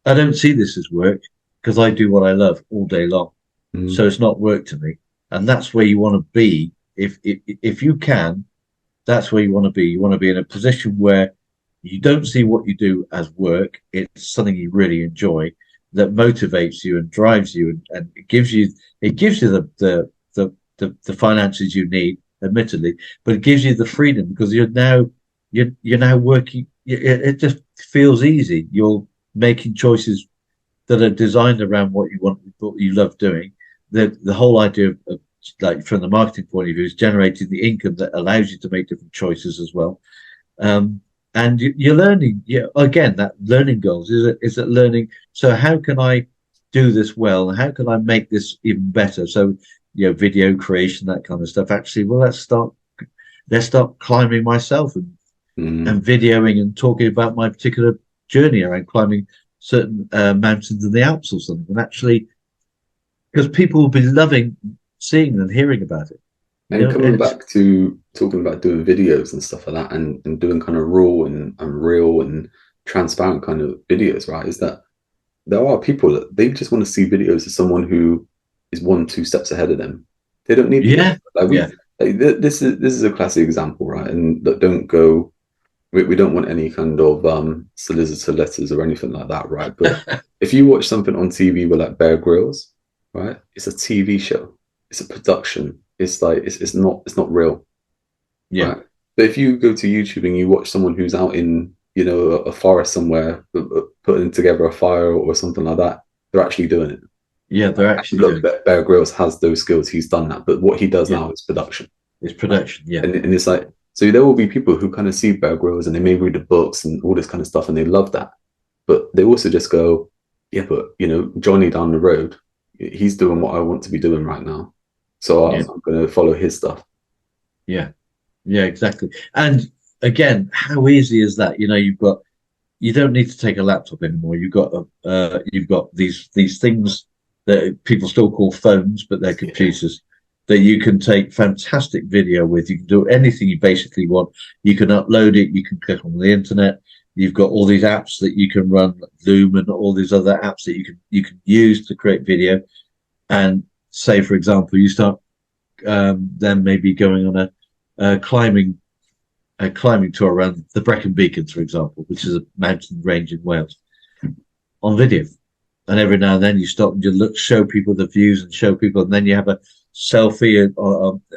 I don't see this as work because I do what I love all day long. So it's not work to me. And that's where you want to be. If you can, that's where you want to be. You want to be in a position where you don't see what you do as work. It's something you really enjoy that motivates you and drives you, and it gives you the finances you need, admittedly, but it gives you the freedom because you're now working. It just feels easy. You're making choices that are designed around what you want, what you love doing. The whole idea of like from the marketing point of view is generating the income that allows you to make different choices as well. And you're learning. Yeah, again, that learning goals is that learning. So how can I do this well? How can I make this even better? So video creation, that kind of stuff. Actually, well, let's start climbing myself and videoing and talking about my particular journey around climbing certain mountains in the Alps or something. And actually, because people will be loving seeing and hearing about it. And coming back to talking about doing videos and stuff like that, and doing kind of raw and real and transparent kind of videos, right? Is that there are people that they just want to see videos of someone who is 1-2 steps ahead of them. They don't need this is a classic example, right? And that don't go. We don't want any kind of solicitor letters or anything like that, right? But if you watch something on TV with like Bear Grylls, right? It's a TV show. It's a production. It's like it's not real. Yeah. Right? But if you go to YouTube and you watch someone who's out in a forest somewhere putting together a fire or something like that, they're actually doing it. Yeah, they're actually doing it. Bear Grylls has those skills. He's done that. But what he does now is production. It's production. Yeah. And it's like, so there will be people who kind of see Bear Grylls and they may read the books and all this kind of stuff and they love that. But they also just go, yeah, but Johnny down the road, he's doing what I want to be doing right now. So I'm going to follow his stuff. Yeah, exactly. And again, how easy is that? You don't need to take a laptop anymore. You've got these things that people still call phones, but they're computers that you can take fantastic video with. You can do anything you basically want. You can upload it. You can click on the internet. You've got all these apps that you can run, Loom and all these other apps that you can use to create video. And say, for example, you start then maybe going on a climbing tour around the Brecon Beacons, for example, which is a mountain range in Wales, on video. And every now and then you stop and you show people the views and show people, and then you have a selfie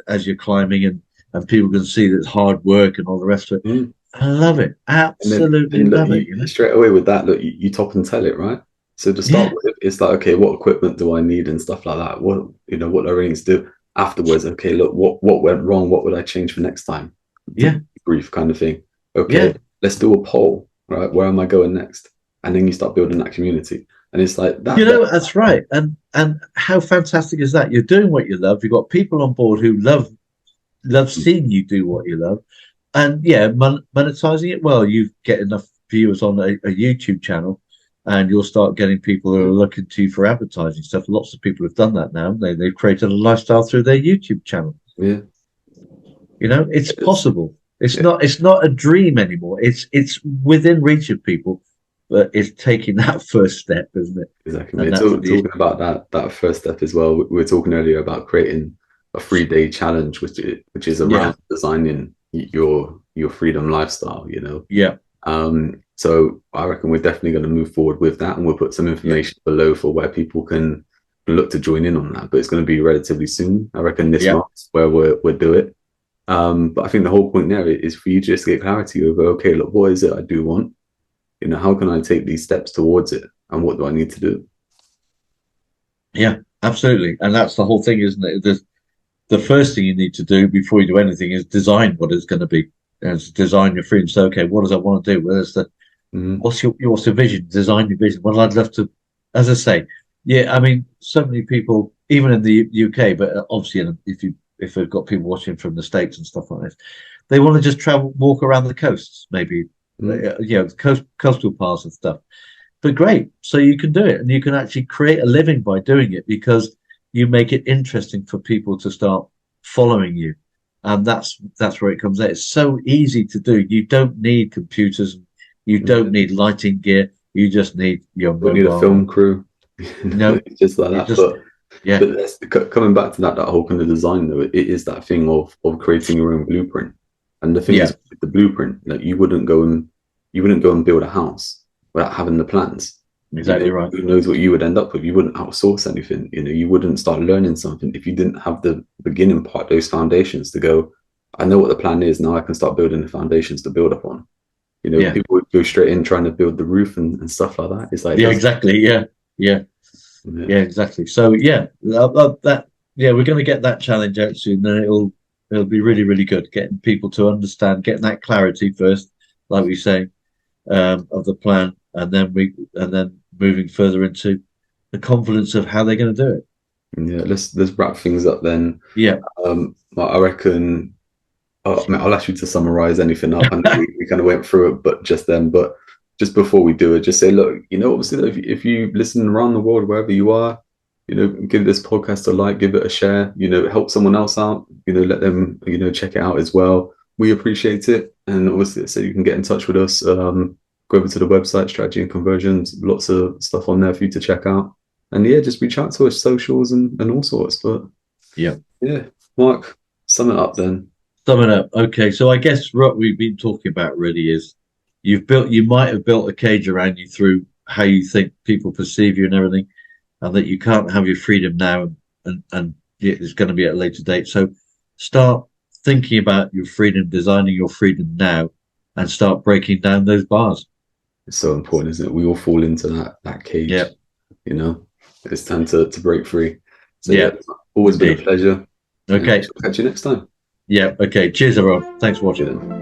as you're climbing, and people can see that it's hard work and all the rest of it. I love it, absolutely love it. Straight away with that, look, you top and tell it, right? So to start with, it's like, okay, what equipment do I need and stuff like that? What do I really need to do afterwards? Okay, look, what went wrong? What would I change for next time? Brief kind of thing. Okay, let's do a poll, right? Where am I going next? And then you start building that community. And it's like that. That's right. And how fantastic is that? You're doing what you love. You've got people on board who love seeing you do what you love. And monetizing it well. You get enough viewers on a YouTube channel, and you'll start getting people who are looking to you for advertising stuff. Lots of people have done that now. They've created a lifestyle through their YouTube channel. Yeah. It's possible. It's not a dream anymore. It's within reach of people, but it's taking that first step, isn't it? Exactly. Talking about that first step as well. We were talking earlier about creating a 3-day challenge, which is around designing your freedom lifestyle. Yeah. So I reckon we're definitely going to move forward with that, and we'll put some information below for where people can look to join in on that. But it's going to be relatively soon. I reckon this month where we'll do it. But I think the whole point there is for you to just get clarity over, okay, look, what is it I do want? How can I take these steps towards it, and what do I need to do? Yeah, absolutely. And that's the whole thing, isn't it? The first thing you need to do before you do anything is design what it's going to be. And design your freedom. So, okay, what does I want to do? What's your vision? Design your vision. Well, I'd love to, as I say, so many people, even in the UK, but obviously if we've got people watching from the States and stuff like this, they want to just walk around the coasts, maybe, coastal paths and stuff. But great, so you can do it, and you can actually create a living by doing it because you make it interesting for people to start following you. And that's where it comes out. It's so easy to do. You don't need computers. You don't need lighting gear. You just need your mobile. You need a film crew. No, just like that. But coming back to that whole kind of design, though, it is that thing of creating your own blueprint. And the thing is, with the blueprint, like, you wouldn't go and you wouldn't go and build a house without having the plans. Exactly right. Who knows what you would end up with? You wouldn't outsource anything. You wouldn't start learning something if you didn't have the beginning part, those foundations to go, I know what the plan is. Now I can start building the foundations to build upon. People would go straight in trying to build the roof and stuff like that. It's like, exactly. Yeah, exactly. So we're going to get that challenge out soon. And it'll be really, really good getting people to understand, getting that clarity first, like we say, of the plan, and then moving further into the confidence of how they're going to do it. Yeah, let's wrap things up then. Yeah. I reckon I'll ask you to summarize anything up. I know we kind of went through it, but just before we do it, just say, look, obviously, if you listen around the world, wherever you are, give this podcast a like, give it a share, help someone else out, let them, check it out as well. We appreciate it. And obviously, so you can get in touch with us. Go over to the website, Strategy and Conversions, lots of stuff on there for you to check out. And yeah, just reach out to us, socials and all sorts. But yeah, Mark, sum it up then. Sum it up. Okay, so I guess what we've been talking about really is you might have built a cage around you through how you think people perceive you and everything, and that you can't have your freedom now and it's going to be at a later date. So start thinking about your freedom, designing your freedom now, and start breaking down those bars. It's so important, isn't it? We all fall into that cage. Yeah. It's time to break free. So always been a pleasure. Okay. Catch you next time. Yeah. Okay. Cheers, everyone. Thanks for watching.